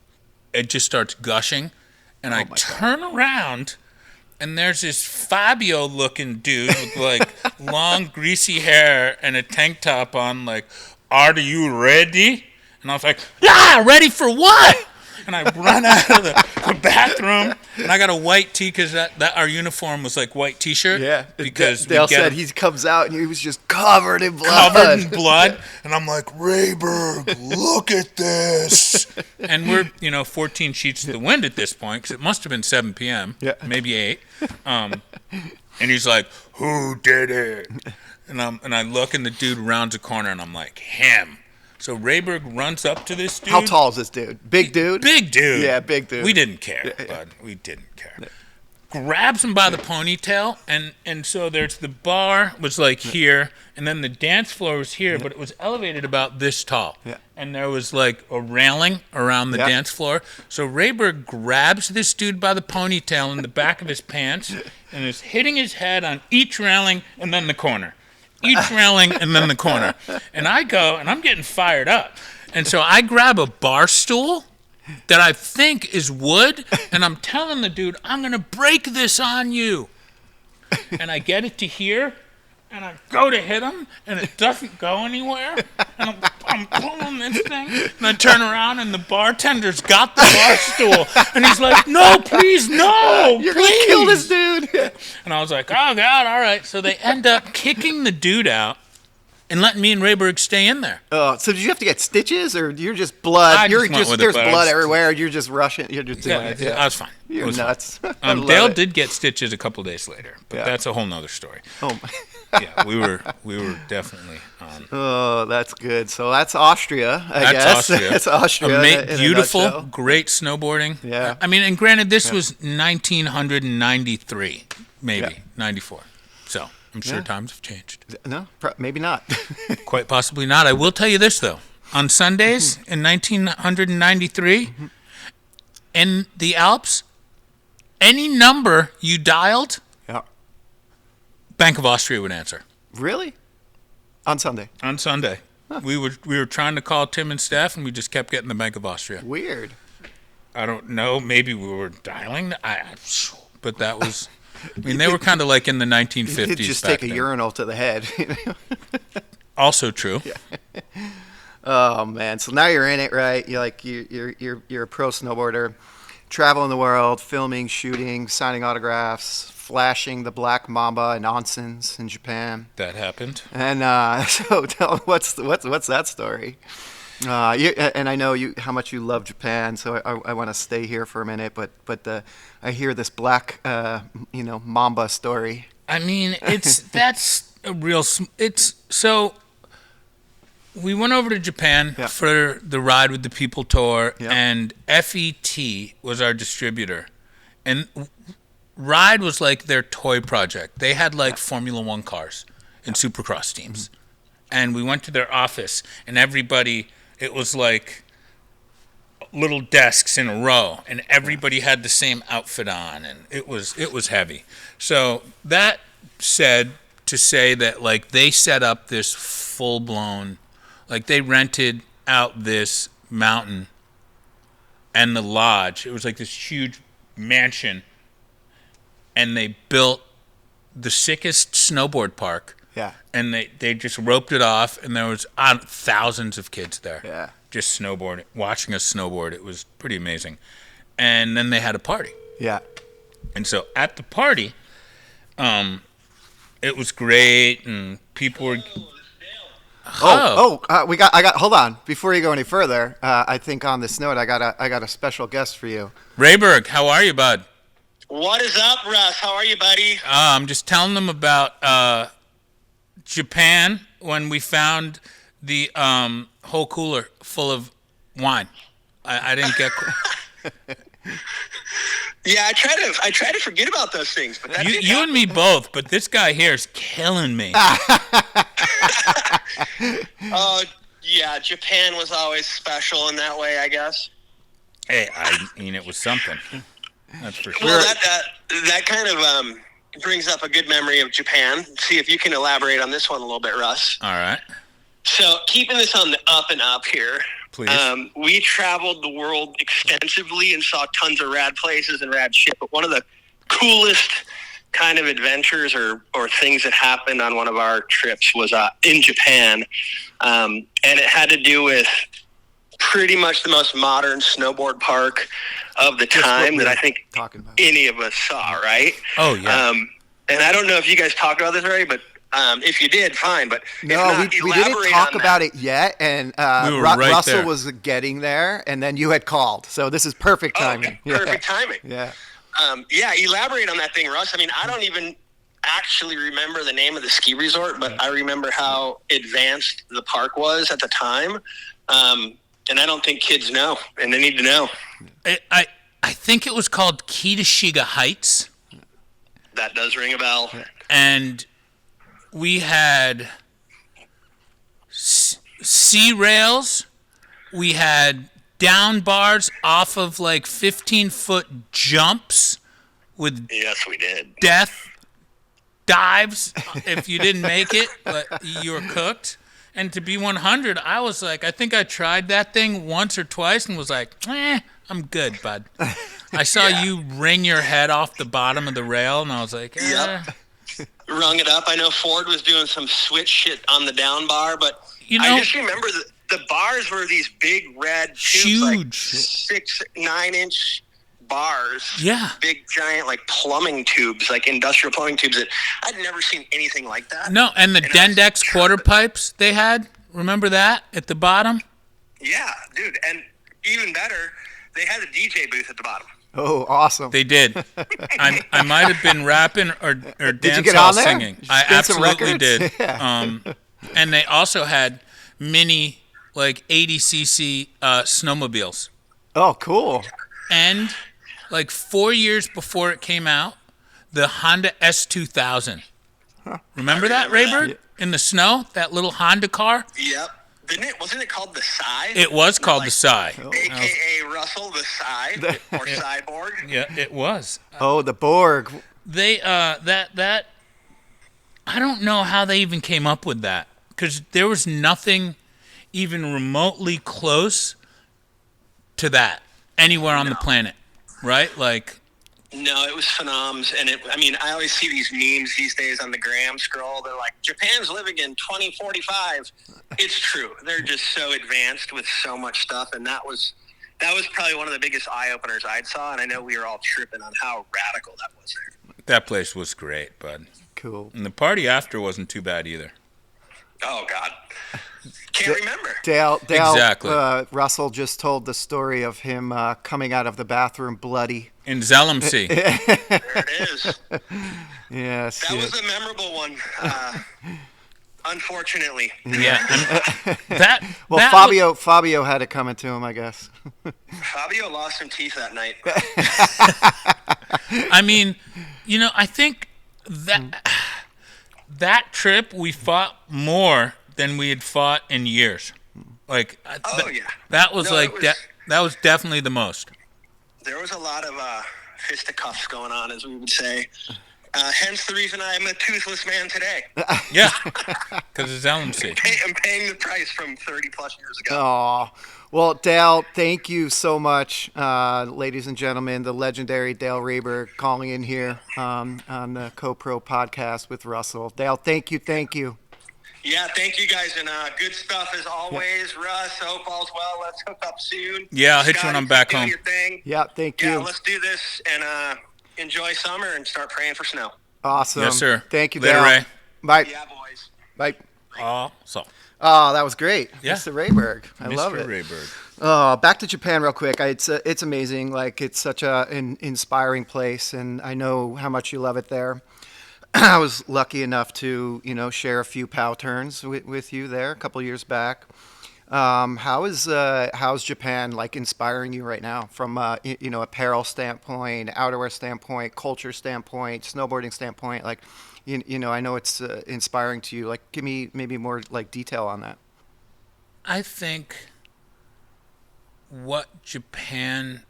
it just starts gushing, and I turn around, and there's this Fabio-looking dude with like long greasy hair and a tank top on, like, are you ready? And I was like, yeah, ready for what? And I run out of the bathroom, and I got a white tee because that our uniform was like white t-shirt. Yeah, because Dale said he comes out and he was just covered in blood. And I'm like, Rayberg, look at this. And we're 14 sheets to the wind at this point because it must have been 7 p.m. Maybe 8. And he's like, who did it? And I look, and the dude rounds a corner, and I'm like, him. So Rayberg runs up to this dude. How tall is this dude? Big dude? Big dude. Yeah, big dude. We didn't care, bud. We didn't care. Grabs him by the ponytail, and so there's the bar was like here, and then the dance floor was here, but it was elevated about this tall. Yeah. And there was like a railing around the dance floor. So Rayberg grabs this dude by the ponytail in the back of his pants and is hitting his head on each railing and then the corner. Each railing and then the corner. And I go, and I'm getting fired up. And so I grab a bar stool that I think is wood, and I'm telling the dude, I'm going to break this on you. And I get it to here, and I go to hit him, and it doesn't go anywhere. And I'm pulling this thing, and I turn around, and the bartender's got the bar stool. And he's like, no, please, no, You're going to kill this dude. And I was like, oh, God, all right. So they end up kicking the dude out and letting me and Rayberg stay in there. Oh, so did you have to get stitches, or you're just blood? There's blood everywhere. You're just rushing. You're just doing it. I was fine. You're nuts. Dale did get stitches a couple days later, but that's a whole nother story. Oh my. Yeah, we were definitely. Oh, that's good. So that's Austria, I guess. That's Austria. Beautiful, great snowboarding. Yeah. I mean, and granted, this was 1993, maybe 94. So I'm sure times have changed. No, maybe not. Quite possibly not. I will tell you this though: on Sundays in 1993, in the Alps, any number you dialed. Bank of Austria would answer Really? On Sunday. on Sunday. We were trying to call Tim and Steph, and we just kept getting the Bank of Austria. Weird. I don't know. Maybe we were dialing. But that was. I mean, they were kind of like in the 1950s. You just back take a then. urinal to the head. Also true. Oh man! So now you're in it, right? You're a pro snowboarder, traveling the world, filming, shooting, signing autographs, flashing the Black Mamba and Onsens in Japan. That happened. And so tell what's that story? And I know how much you love Japan, so I want to stay here for a minute. But I hear this black Mamba story. I mean, that's a real. It's so. We went over to Japan for the Ride with the People tour, and FET was our distributor, and Ride was like their toy project. They had like Formula One cars and Supercross teams, and we went to their office, and everybody. It was like little desks in a row, and everybody had the same outfit on, and it was heavy. So that said, to say that like they set up this full blown, like they rented out this mountain and the lodge. It was like this huge mansion, and they built the sickest snowboard park. Yeah. And they just roped it off, and there was thousands of kids there. Yeah. Just snowboarding, watching us snowboard. It was pretty amazing. And then they had a party. Yeah. And so at the party, it was great, and people were. I got. Hold on, before you go any further, I think on this note, I got a special guest for you. Rayberg, how are you, bud? What is up, Russ? How are you, buddy? I'm just telling them about Japan when we found the whole cooler full of wine. I didn't get. Yeah, I try to forget about those things, but that You and me both, but this guy here is killing me. Oh, yeah, Japan was always special in that way, I guess. Hey, I mean, it was something. That's for sure. Well, that kind of brings up a good memory of Japan. See if you can elaborate on this one a little bit, Russ. All right. So, keeping this on the up and up here, Please. We traveled the world extensively and saw tons of rad places and rad shit. But one of the coolest kind of adventures or things that happened on one of our trips was in Japan. And it had to do with pretty much the most modern snowboard park of the time that I think any of us saw, right? Oh, yeah. And I don't know if you guys talked about this already, but if you did, fine. But no, we didn't talk about it yet, and we were right Russell there. was getting there, and then you had called. So this is perfect timing. Okay. Perfect timing. Yeah. Elaborate on that thing, Russ. I mean, I don't even actually remember the name of the ski resort, but I remember how advanced the park was at the time. And I don't think kids know, and they need to know. I think it was called Kitashiga Heights. That does ring a bell. And we had sea rails. We had down bars off of like 15-foot jumps with Yes, we did. death dives if you didn't make it, but you were cooked. And to be 100, I was like, I think I tried that thing once or twice and was like, I'm good, bud. I saw you wring your head off the bottom of the rail, and I was like, Yep. Rung it up. I know Ford was doing some switch shit on the down bar, but You know- I just remember the bars were these big red tubes, like Huge. 6-9 inch bars. Yeah. Big giant like plumbing tubes, like industrial plumbing tubes that I'd never seen anything like that. No, and the And I was Dendex quarter pipes they had, remember that at the bottom? Yeah, dude. And even better, they had a DJ booth at the bottom. Oh, awesome. They did. I might have been rapping or dance you get hall on there? singing. Did you I spin some absolutely records? did. Yeah. And they also had mini, like 80cc snowmobiles. Oh, cool. And like 4 years before it came out, the Honda S2000. Remember that, remember Rayberg? In the snow, that little Honda car? Yep. Wasn't it called the Psy? It was called the Psy. AKA Russell the Psy or Cyborg. Yeah, it was. Oh, the Borg. They that I don't know how they even came up with that, because there was nothing even remotely close to that anywhere on the planet, right? Like, No, it was phenoms, and I always see these memes these days on the gram scroll. They're like, Japan's living in 2045. It's true. They're just so advanced with so much stuff, and that was probably one of the biggest eye openers I'd saw, and I know we were all tripping on how radical that was there. that place was great, bud. Cool. And the party after wasn't too bad either. Oh God, can't remember. Dale, Exactly. Russell just told the story of him coming out of the bathroom bloody. In Zellamsey. There it is. Yes. That was a memorable one. Unfortunately. Yeah. Well, that Fabio had it coming to him, I guess. Fabio lost some teeth that night. I mean, I think that trip we fought more than we had fought in years. Like, Yeah. that was No, like it was- that was definitely the most. There was a lot of fisticuffs going on, as we would say. Hence the reason I am a toothless man today. Yeah, because it's Zellamsey. I'm paying the price from 30 plus years ago. Oh, well, Dale, thank you so much, ladies and gentlemen. The legendary Dale Rayberg calling in here on the CoPro podcast with Russell. Dale, thank you. Yeah, thank you guys, and good stuff as always. Russ, hope all's well. Let's hook up soon. Yeah, I'll hit you when I'm back keep doing home. Your thing. Yeah, thank Yeah, you. let's do this and enjoy summer and start praying for snow. Awesome. Yes, sir. Thank you, Later, Dale. Ray. Bye. Yeah, boys. Bye. So, Oh, that was great. Yeah. Mr. Rayberg. I Mr. love it. Rayberg. Oh, back to Japan real quick. It's amazing. Like, it's such an inspiring place, and I know how much you love it there. I was lucky enough to, share a few POW turns with you there a couple years back. How's Japan like inspiring you right now from apparel standpoint, outerwear standpoint, culture standpoint, snowboarding standpoint? Like, I know it's inspiring to you. Like, give me maybe more like detail on that. I think what Japan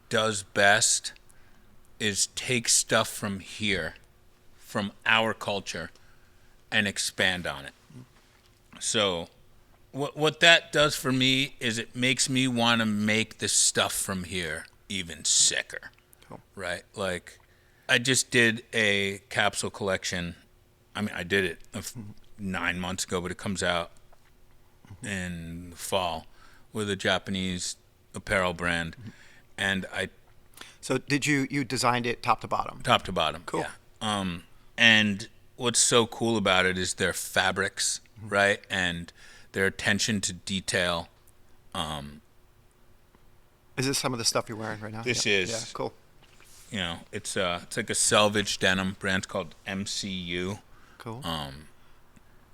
does best is take stuff from here, from our culture, and expand on it. So what that does for me is it makes me want to make the stuff from here even sicker. Cool. Right? Like, I just did a capsule collection. I mean, I did it 9 months ago, but it comes out in the fall with a Japanese apparel brand. And I So did you designed it top to bottom? top to bottom. Cool. Yeah. And what's so cool about it is their fabrics, right? And their attention to detail. Is this some of the stuff you're wearing right now? This Yeah. is. Yeah, cool. It's like a salvage denim brand called MCU. Cool.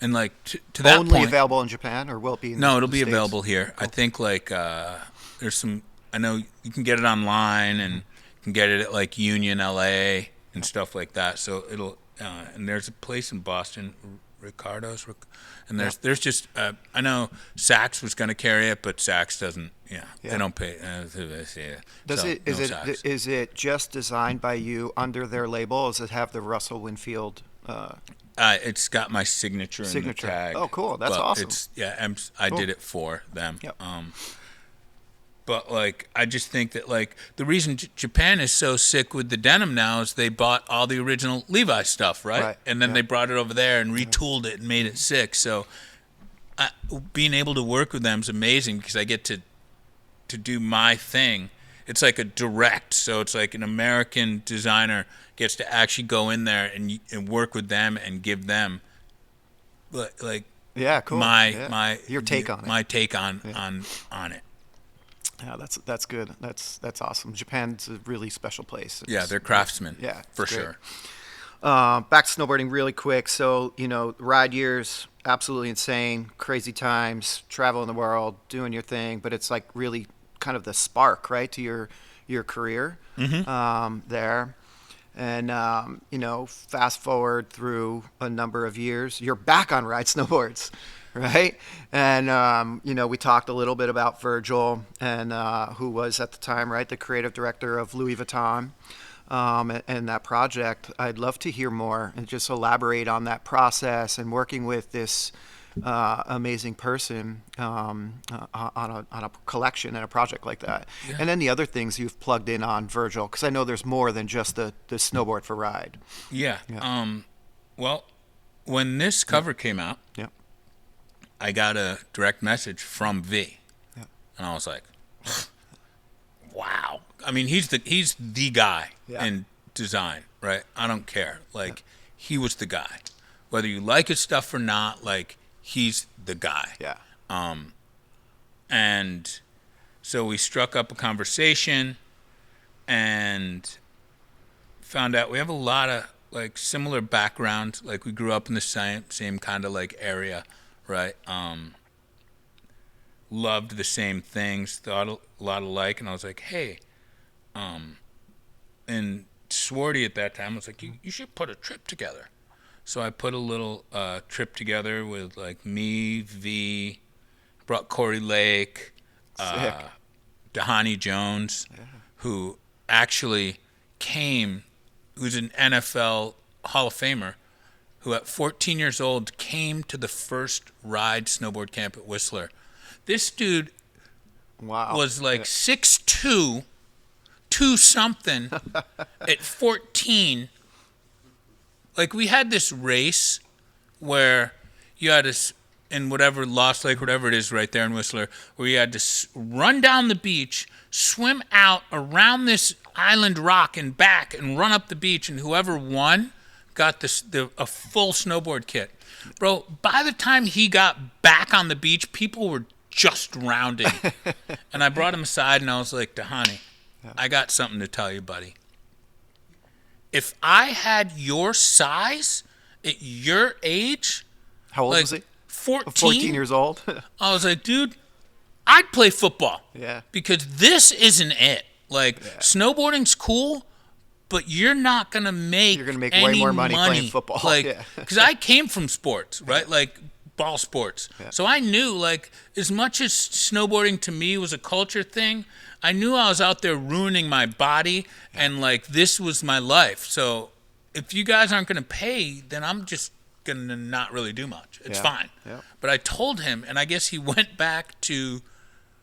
And like to that Only point, available in Japan, or will it be in no, the it'll be States? available here. I think like there's some. I know you can get it online and you can get it at like Union LA and stuff like that. So it'll and there's a place in Boston, Ricardo's, and there's just I know Saks was going to carry it, but Saks doesn't. Yeah. They don't pay. Is it just designed by you under their label? Or does it have the Russell Winfield? It's got my signature in the Signature. tag. Oh, cool. That's but awesome. I Cool. did it for them. Yep. But like, I just think that like the reason Japan is so sick with the denim now is they bought all the original Levi stuff, right? Right. And then Yeah. they brought it over there and retooled it and made it sick. So being able to work with them is amazing because I get to do my thing. It's like a direct, so it's like an American designer gets to actually go in there and work with them and give them like Yeah, cool. my your take on it. my take on it. Yeah, that's good. That's awesome. Japan's a really special place. Yeah, they're craftsmen. Yeah, for it's great. sure. Back to snowboarding really quick. So, ride years, absolutely insane, crazy times, traveling the world, doing your thing, but it's like really kind of the spark, right, to your career there. And, fast forward through a number of years, you're back on ride snowboards, right? And, we talked a little bit about Virgil and who was at the time, right, the creative director of Louis Vuitton. and that project. I'd love to hear more and just elaborate on that process and working with this amazing person on a collection and a project like that. Yeah. And then the other things you've plugged in on Virgil, because I know there's more than just the snowboard for ride. Yeah. Yeah. Well, when this cover came out, Yeah. I got a direct message from V, Yeah. and I was like, "Wow!" I mean, he's the guy Yeah. in design, right? I don't care. Like, he was the guy, whether you like his stuff or not. Like, he's the guy. Yeah. And so we struck up a conversation, and found out we have a lot of like similar background. Like, we grew up in the same kind of like area, right? Loved the same things, thought a lot alike, and I was like, hey, and Swarty at that time was like, you should put a trip together. So I put a little trip together with like me, V, brought Corey Lake, Sick. Dahani Jones, who actually who's an NFL Hall of Famer, who at 14 years old came to the first ride snowboard camp at Whistler. This dude Wow. was like 6'2", 2-something at 14. Like, we had this race where you had to, in whatever, Lost Lake, whatever it is right there in Whistler, where you had to run down the beach, swim out around this island rock and back, and run up the beach, and whoever won got a full snowboard kit. Bro, by the time he got back on the beach, people were just rounding. And I brought him aside, and I was like, Dahani, I got something to tell you, buddy. If I had your size at your age, How old like was he? 14, 14 years old. I was like, dude, I'd play football. Yeah. Because this isn't it. Like, snowboarding's cool, but you're not gonna make You're gonna make any way more money playing football. Like, Yeah. because I came from sports, right? Like, ball sports. Yeah. So I knew, like, as much as snowboarding to me was a culture thing, I knew I was out there ruining my body, and like, this was my life. So if you guys aren't gonna pay, then I'm just gonna not really do much. It's Yeah. fine. Yeah. But I told him, and I guess he went back to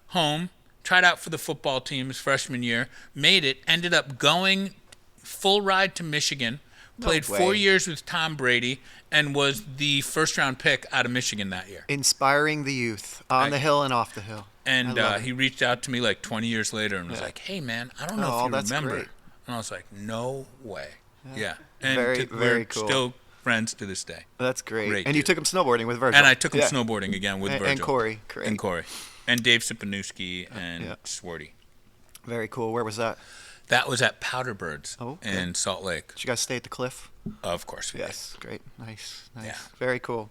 home, tried out for the football team his freshman year, made it, ended up going full ride to Michigan, played way. 4 years with Tom Brady, and was the first-round pick out of Michigan that year. Inspiring the youth on the hill and off the hill. And I love it. he reached out to me like 20 years later and was like, hey, man, I don't know Oh, if you that's remember. great. And I was like, no way. Yeah. And Very, very we're cool. still friends to this day. That's great. Great And you dude. took him snowboarding with Virgil. And I took him Yeah. snowboarding again with Virgil. And Corey. Great. And Corey. And Dave Sipanewski and Yeah. Swarty. Very cool. Where was that? That was at Powderbirds Oh, okay. in Salt Lake. Did you guys stay at the cliff? Of course we did. Yes. Great. Nice. Yeah. Very cool.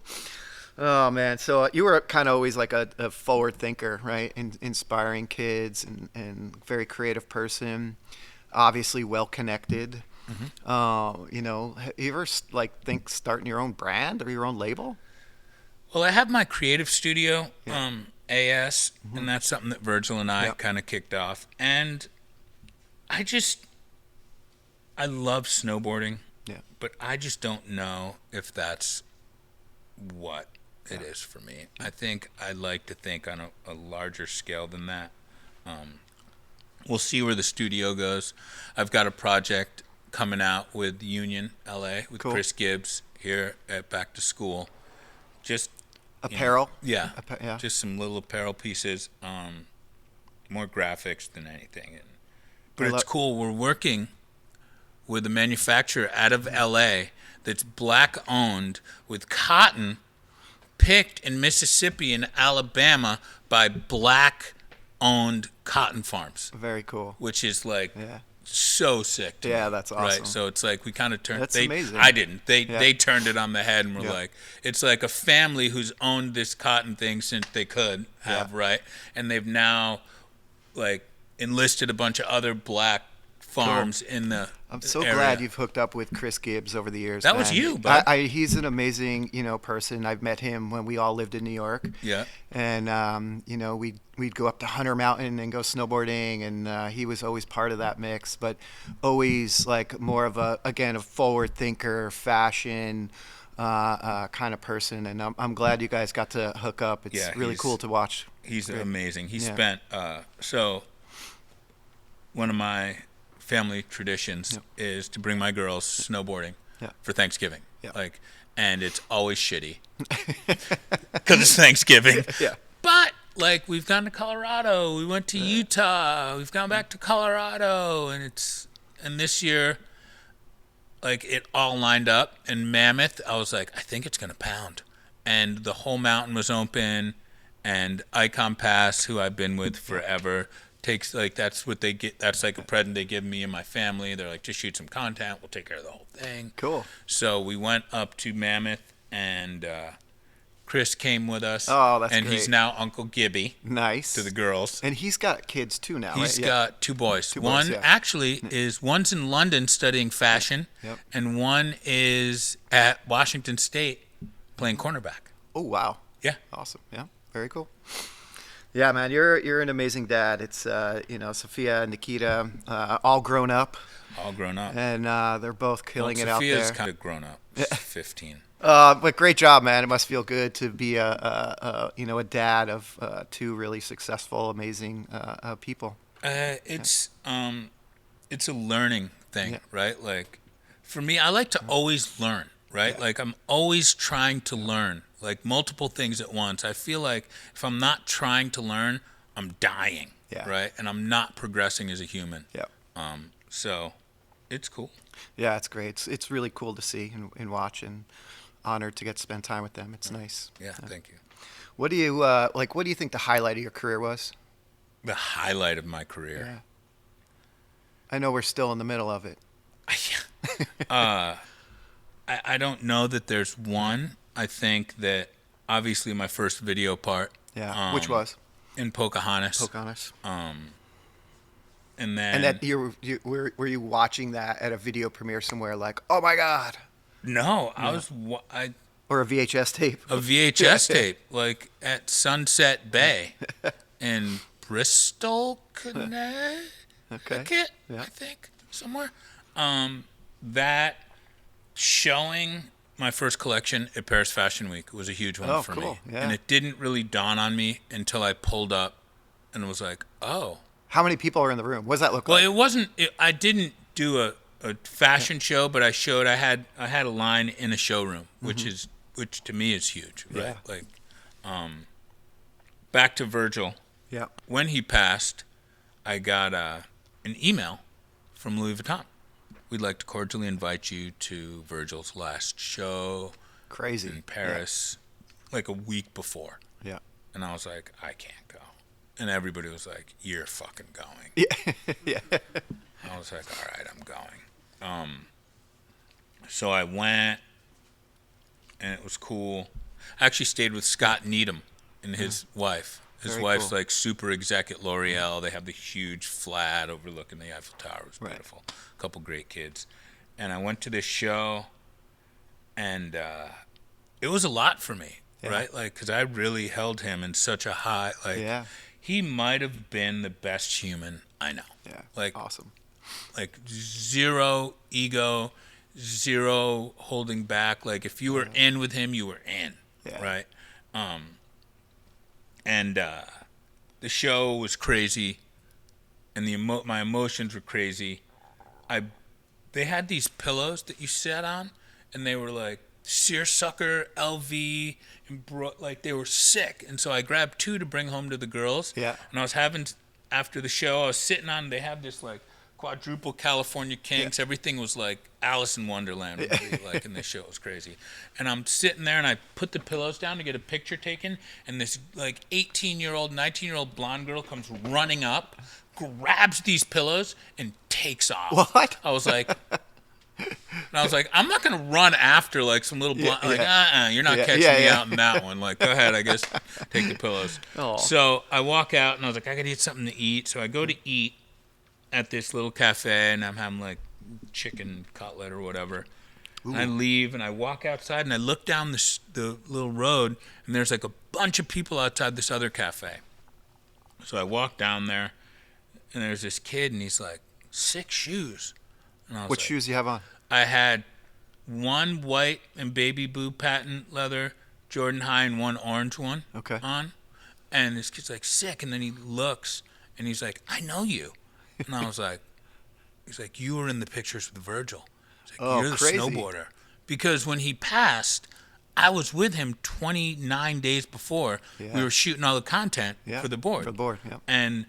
Oh, man. So you were kind of always like a forward thinker, right? Inspiring kids and very creative person. Obviously well connected. Mm-hmm. You know, you ever like think starting your own brand or your own label? Well, I have my creative studio, AS, Mm-hmm. and that's something that Virgil and I kind of kicked off. And I love snowboarding, Yeah. but I just don't know if that's what it is for me. I think I'd like to think on a larger scale than that. We'll see where the studio goes. I've got a project coming out with Union, LA, with Cool. Chris Gibbs here at Back to School. Just Apparel? yeah, Yeah. just some little apparel pieces, more graphics than anything. But I it's cool. We're working with a manufacturer out of LA that's black owned, with cotton picked in Mississippi and Alabama by black owned cotton farms, Very cool. which is like Yeah. so sick to Yeah, me, that's right? awesome. So it's like we kind of turned. That's they, amazing. I didn't. They Yeah. they turned it on the head and were Yeah. like, it's like a family who's owned this cotton thing since they could have, Yeah. right? And they've now like enlisted a bunch of other black farms in the I'm so area. glad you've hooked up with Chris Gibbs over the years. That was man. you, bud. He's an amazing, person. I've met him when we all lived in New York. Yeah. And we'd go up to Hunter Mountain and go snowboarding, and he was always part of that mix. But always like more of a forward thinker, fashion kind of person. And I'm glad you guys got to hook up. It's really cool to watch. He's amazing. He Yeah. spent so one of my family traditions is to bring my girls snowboarding for Thanksgiving. Yeah. And it's always shitty because it's Thanksgiving. Yeah. But we've gone to Colorado, we went to Utah, we've gone back to Colorado, and this year, it all lined up. And Mammoth, I was like, I think it's gonna pound, and the whole mountain was open, and Icon Pass, who I've been with forever, takes that's what they get. That's like a present they give me and my family. They're like, just shoot some content, we'll take care of the whole thing. Cool. So we went up to Mammoth, and Chris came with us. Oh, that's and great. he's now Uncle Gibby Nice. to the girls. And he's got kids too now, He's right? got two boys. Two One boys, yeah. actually one's in London studying fashion, Yep. and one is at Washington State playing cornerback. Oh, wow. Yeah. Awesome. Yeah. Very cool. Yeah, man, you're an amazing dad. It's Sophia and Nikita, all grown up, All grown up. and they're both killing it out Sophia's there. kind of grown up. She's 15. But great job, man. It must feel good to be a dad of two really successful, amazing people. It's a learning thing, Yeah. right? For me, I like to always learn, right? Yeah. I'm always trying to learn, multiple things at once. I feel like if I'm not trying to learn, I'm dying, Yeah. right? And I'm not progressing as a human. Yeah. So it's cool. Yeah, it's great. It's really cool to see and watch, and honored to get to spend time with them. It's nice. Yeah, thank you. What do you What do you think the highlight of your career was? The highlight of my career. Yeah. I know we're still in the middle of it. I don't know that there's one. I think that obviously my first video part. Yeah. Which was in Pocahontas. Pocahontas. And then And that were you watching that at a video premiere somewhere? Like, oh my god, no, or a VHS tape? a VHS tape at Sunset Bay in Bristol, Connecticut, Okay. Yeah. I think somewhere. That showing my first collection at Paris Fashion Week was a huge one for cool. me, Yeah. and it didn't really dawn on me until I pulled up and was like, oh. How many people are in the room? What does that look Well, like? it wasn't. I didn't do a fashion show, but I showed. I had a line in a showroom, which to me is huge, right? Yeah. Back to Virgil. Yeah. When he passed, I got an email from Louis Vuitton. We'd like to cordially invite you to Virgil's last show Crazy. in Paris, a week before. Yeah. And I was like, I can't go. And everybody was like, you're fucking going. Yeah. Yeah. I was like, all right, I'm going. So I went, and it was cool. I actually stayed with Scott Needham and his wife. His Very wife's cool. super exec at L'Oreal. They have the huge flat overlooking the Eiffel Tower. It was Right. beautiful. A couple great kids. And I went to this show, and it was a lot for me, Yeah. right? Because I really held him in such a high, Yeah. he might have been the best human I know. Yeah. Awesome. Zero ego, zero holding back. If you were in with him, you were in, Yeah. right? And the show was crazy, and my emotions were crazy. They had these pillows that you sat on, and they were seersucker, LV, and they were sick. And so I grabbed two to bring home to the girls. Yeah. And I was having, after the show, I was sitting on. They have this quadruple California Kings. Everything was like Alice in Wonderland. In this show, it was crazy. And I'm sitting there, and I put the pillows down to get a picture taken. And this 18-year-old, 19-year-old blonde girl comes running up, grabs these pillows, and takes off. What? I was like. And I was like, I'm not going to run after some little blonde. You're not catching me out in that one. Go ahead, I guess, take the pillows. Oh. So I walk out, and I was like, I got to get something to eat. So I go to eat at this little cafe, and I'm having chicken cutlet or whatever. And I leave and I walk outside and I look down the little road and there's like a bunch of people outside this other cafe. So I walk down there and there's this kid and he's like, 6 shoes. And I was What like, shoes do you have on? I had one white and baby blue patent leather Jordan High and one orange one on. And this kid's like, sick. And then he looks and he's like, I know you. And I was like, he's like, you were in the pictures with Virgil. He's like, you're the crazy. snowboarder. Because when he passed, I was with him 29 days before. Yeah. We were shooting all the content for the board. For the board, yeah. And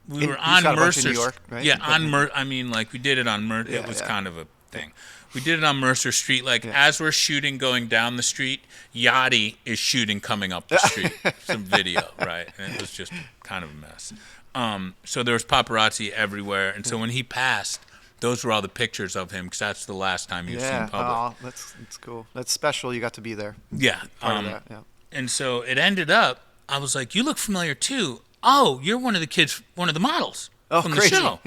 we And were you on shot a bunch in Mercer. New York, right? Yeah, I mean, like, we did it on Mercer. Yeah, It was yeah. kind of a thing. We did it on Mercer Street. Like, as we're shooting going down the street, Yachty is shooting coming up the street. Some video, right? And it was just kind of a mess. So there was paparazzi everywhere. And so when he passed, those were all the pictures of him because that's the last time he was seen public. Oh, that's cool. That's special. You got to be there. Yeah. Part of that, yeah. And so it ended up, I was like, you look familiar too. Oh, you're one of the kids, one of the models from crazy. the show.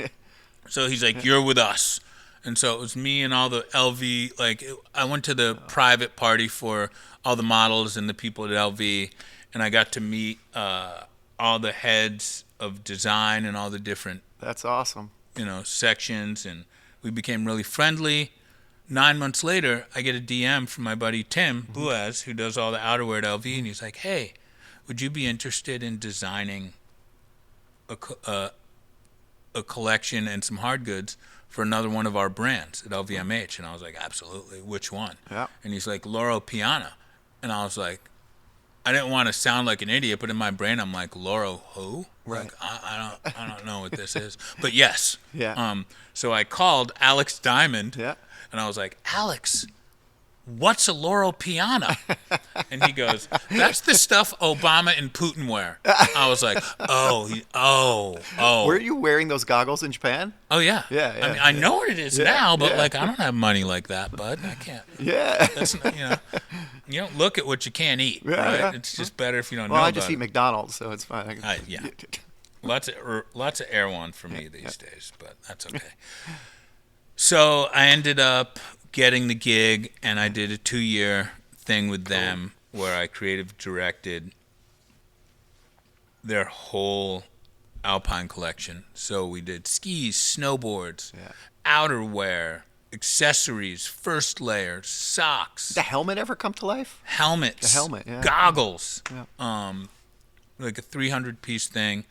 So he's like, you're with us. And so it was me and all the LV, I went to the private party for all the models and the people at LV, and I got to meet all the heads of design and all the different, That's awesome. sections, and we became really friendly. 9 months later, I get a DM from my buddy Tim Buaz, who does all the outerwear at LV, and he's like, hey, would you be interested in designing a collection and some hard goods for another one of our brands at LVMH? And I was like, absolutely. Which one? Yeah. And he's like, Loro Piana. And I was like, I didn't want to sound like an idiot, but in my brain, I'm like, Loro who? Right. Like, I don't know what this is. But yes. Yeah. So I called Alex Diamond. Yeah. And I was like, Alex, what's a Loro Piana? And he goes, that's the stuff Obama and Putin wear. I was like, oh. Were you wearing those goggles in Japan? Oh, yeah. Yeah, I mean, I know what it is now, but, yeah. I don't have money like that, bud. I can't. Yeah. That's, you don't look at what you can't eat, Yeah, right? yeah. It's just better if you don't know Well, I about just eat it. McDonald's, so it's fine. Yeah. Lots of Erewhon for me these days, but that's okay. So I ended up getting the gig, and I did a 2-year thing with them where I creative directed their whole Alpine collection. So we did skis, snowboards, outerwear, accessories, first layers, socks, The helmet ever come to life? helmets, The helmet, yeah. goggles, Yeah. like a 300-piece thing.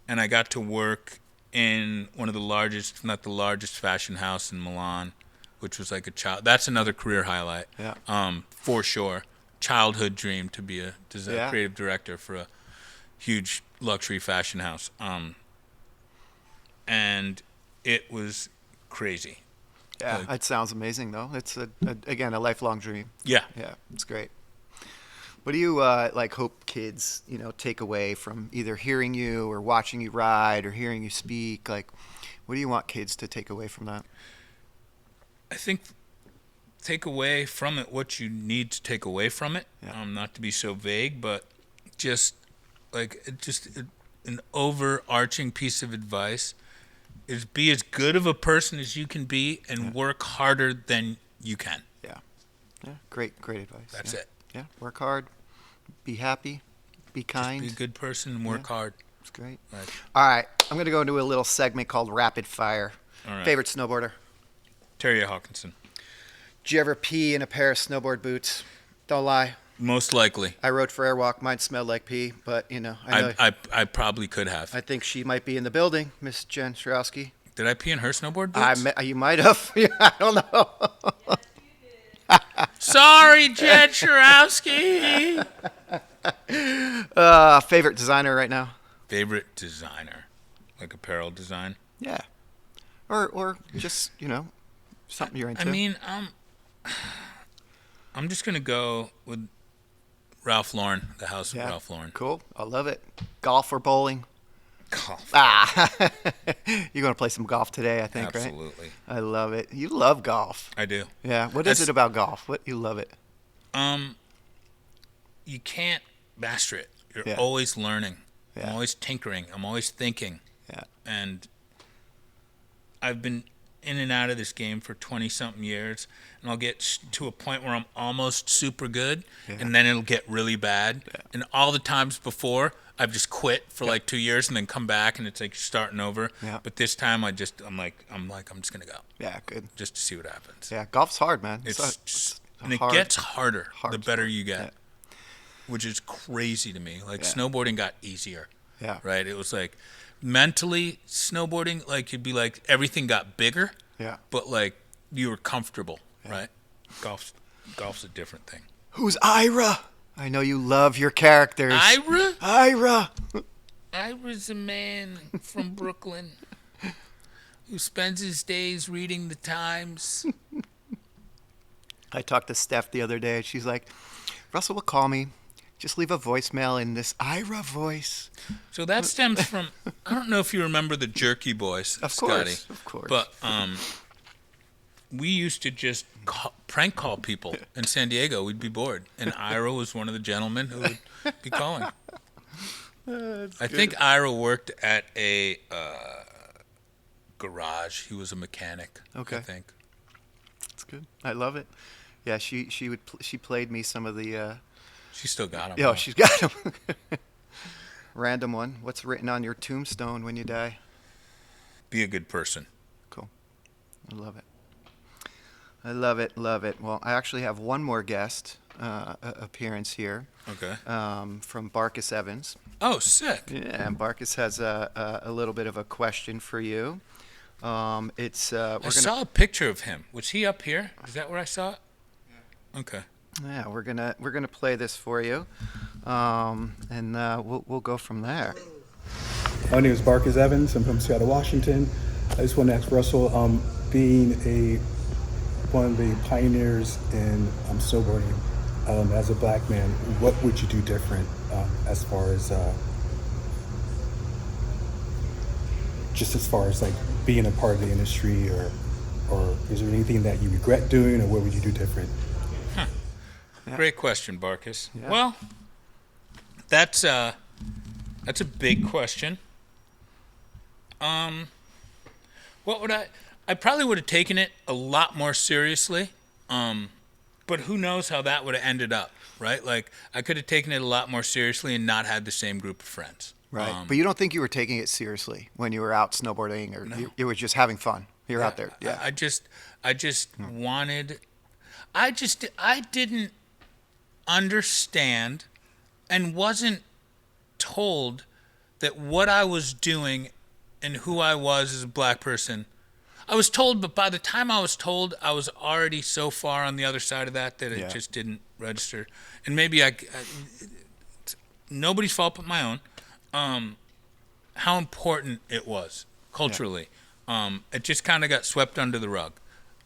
And I got to work in one of the largest, if not the largest, fashion house in Milan, which was like a child. That's another career highlight, for sure. Childhood dream to be a creative director for a huge luxury fashion house. And it was crazy. Yeah, it sounds amazing, though. It's, again, a lifelong dream. Yeah. Yeah, it's great. What do you hope kids, take away from either hearing you or watching you ride or hearing you speak? Like, what do you want kids to take away from that? I think take away from it what you need to take away from it. Not to be so vague, but just an overarching piece of advice is be as good of a person as you can be and work harder than you can. Yeah, great advice. That's it. Yeah, work hard, be happy, be kind. Be a good person and work hard. It's great. Right. All right, I'm going to go into a little segment called Rapid Fire. All right. Favorite snowboarder? Terry Hawkinson. Did you ever pee in a pair of snowboard boots? Don't lie. Most likely. I rode for Airwalk. Mine smelled like pee, but, I know. I probably could have. I think she might be in the building, Miss Jen Shrowski. Did I pee in her snowboard boots? You might have. I don't know. Sorry, Jen Sharowski. Favorite designer right now? Favorite designer, like apparel design. Yeah. Or just, something you're into. I mean, I'm just gonna go with Ralph Lauren, the house of Ralph Lauren. Cool. I love it. Golf or bowling? Golf. You're going to play some golf today, I think, right? Absolutely. I love it. You love golf. I do. Yeah. What is it about golf? What you love it? You can't master it. You're Yeah. always learning. Yeah. I'm always tinkering. I'm always thinking. Yeah. And I've been in and out of this game for 20-something years, and I'll get to a point where I'm almost super good, and then it'll get really bad. Yeah. And all the times before, I've just quit for like 2 years and then come back, and it's like starting over. Yeah. But this time, I'm just gonna go. Yeah, good. Just to see what happens. Yeah, golf's hard, man. It gets harder the better you get. Yeah. Which is crazy to me. Like snowboarding got easier. Yeah. Right? It was like mentally snowboarding, like you'd be like everything got bigger. Yeah. But like you were comfortable, right? Golf's a different thing. Who's Ira? I know you love your characters. Ira. Ira's a man from Brooklyn who spends his days reading the Times. I talked to Steph the other day. She's like, Russell will call me. Just leave a voicemail in this Ira voice. So that stems from, I don't know if you remember the Jerky Boys, Scotty. Of course. But we used to just prank call people in San Diego. We'd be bored. And Ira was one of the gentlemen who would be calling. I think Ira worked at a garage. He was a mechanic, I think. That's good. I love it. Yeah, she played me some of the... She still got them. Yeah, she's got them. Random one. What's written on your tombstone when you die? Be a good person. Cool. I love it. Love it. Well, I actually have one more guest appearance here. Okay. From Barkus Evans. Oh, sick. Yeah, and Barkus has a little bit of a question for you. I saw a picture of him. Was he up here? Is that where I saw it? Yeah. Okay. Yeah, we're gonna play this for you, and we'll go from there. My name is Barkus Evans. I'm from Seattle, Washington. I just want to ask Russell, being one of the pioneers in snowboarding, as a black man, what would you do different as far as like being a part of the industry, or is there anything that you regret doing, or what would you do different? Yeah. Great question, Barkus. Yeah. Well, that's a big question. What would I probably would have taken it a lot more seriously. But who knows how that would have ended up, right? Like I could have taken it a lot more seriously and not had the same group of friends. Right. But you don't think you were taking it seriously when you were out snowboarding, or no. you were just having fun. You're out there. Yeah. I didn't understand and wasn't told that what I was doing and who I was as a black person. I was told, but by the time I was told, I was already so far on the other side of that it just didn't register. And maybe it's nobody's fault but my own. How important it was culturally. Yeah. It just kind of got swept under the rug.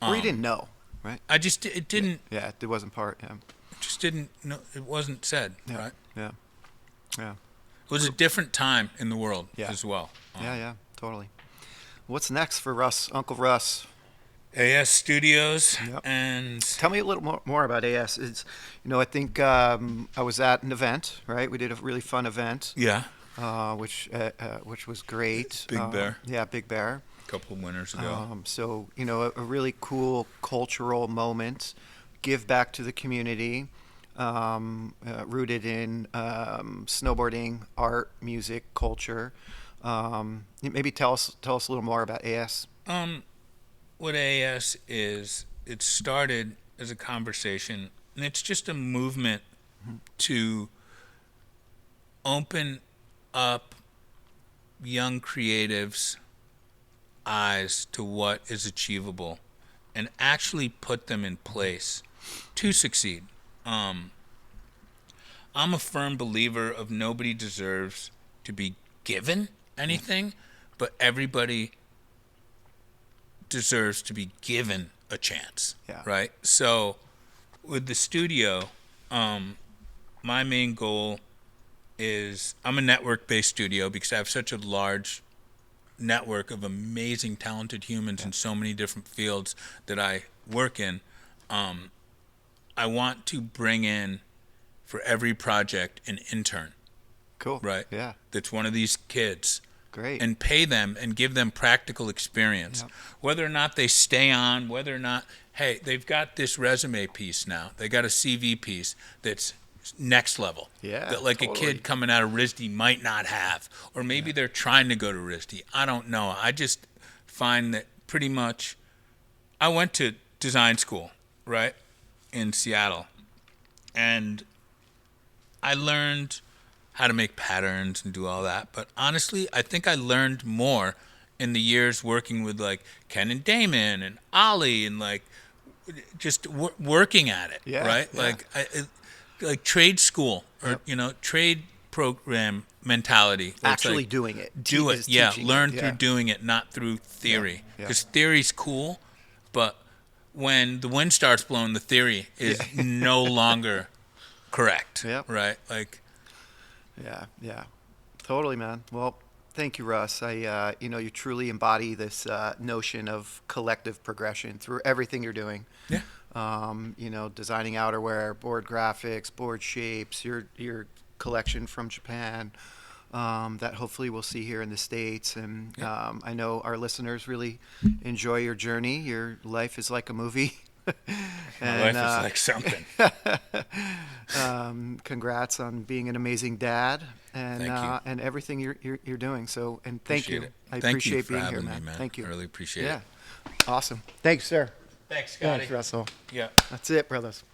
Or you didn't know, right? It didn't. Yeah, it wasn't part. Yeah. Just didn't know. It wasn't said, right? Yeah. It was a different time in the world as well. Yeah, totally. What's next for Russ, Uncle Russ? AS Studios, and tell me a little more about AS. It's, I think I was at an event, right? We did a really fun event. Yeah. Which was great. Big Bear. Yeah, Big Bear. A couple of winters ago. So a really cool cultural moment. Give back to the community, rooted in snowboarding, art, music, culture. Maybe tell us a little more about AS. What AS is, it started as a conversation, and it's just a movement to open up young creatives' eyes to what is achievable and actually put them in place to succeed. I'm a firm believer of nobody deserves to be given anything, but everybody deserves to be given a chance, right? So with the studio, my main goal is, I'm a network-based studio because I have such a large network of amazing, talented humans in so many different fields that I work in. I want to bring in, for every project, an intern. Cool. Right? Yeah. That's one of these kids Great. and pay them and give them practical experience. Yep. Whether or not they stay on, whether or not, hey, they've got this resume piece now. They got a CV piece that's next level. Yeah, that like totally. a kid coming out of RISD might not have. Or maybe they're trying to go to RISD. I don't know. I just find that pretty much, I went to design school, right, in Seattle. And I learned how to make patterns and do all that. But honestly, I think I learned more in the years working with like Ken and Damon and Ollie and like just working at it, Yeah, right? yeah. Like trade school or, trade program mentality. It's Actually like, doing it. do it. Is Yeah, teaching learn it. through Yeah. doing it, not through theory. Yeah. Because theory's cool, but when the wind starts blowing, the theory is no longer correct. Yep. Right? Like, Yeah. Totally, man. Well, thank you, Russ. You truly embody this notion of collective progression through everything you're doing. yeah. Designing outerwear, board graphics, board shapes, your collection from Japan, that hopefully we'll see here in the States. And I know our listeners really enjoy your journey. Your life is like a movie. My life is like something. Congrats on being an amazing dad and Thank you. and everything you're doing. So, and thank Appreciate you. it. I Thank appreciate you for being here, having man. me, man. Thank you. I really appreciate Yeah. it. Awesome. Thanks, sir. Thanks, Scotty. Thanks, Russell. Yeah. That's it, brothers.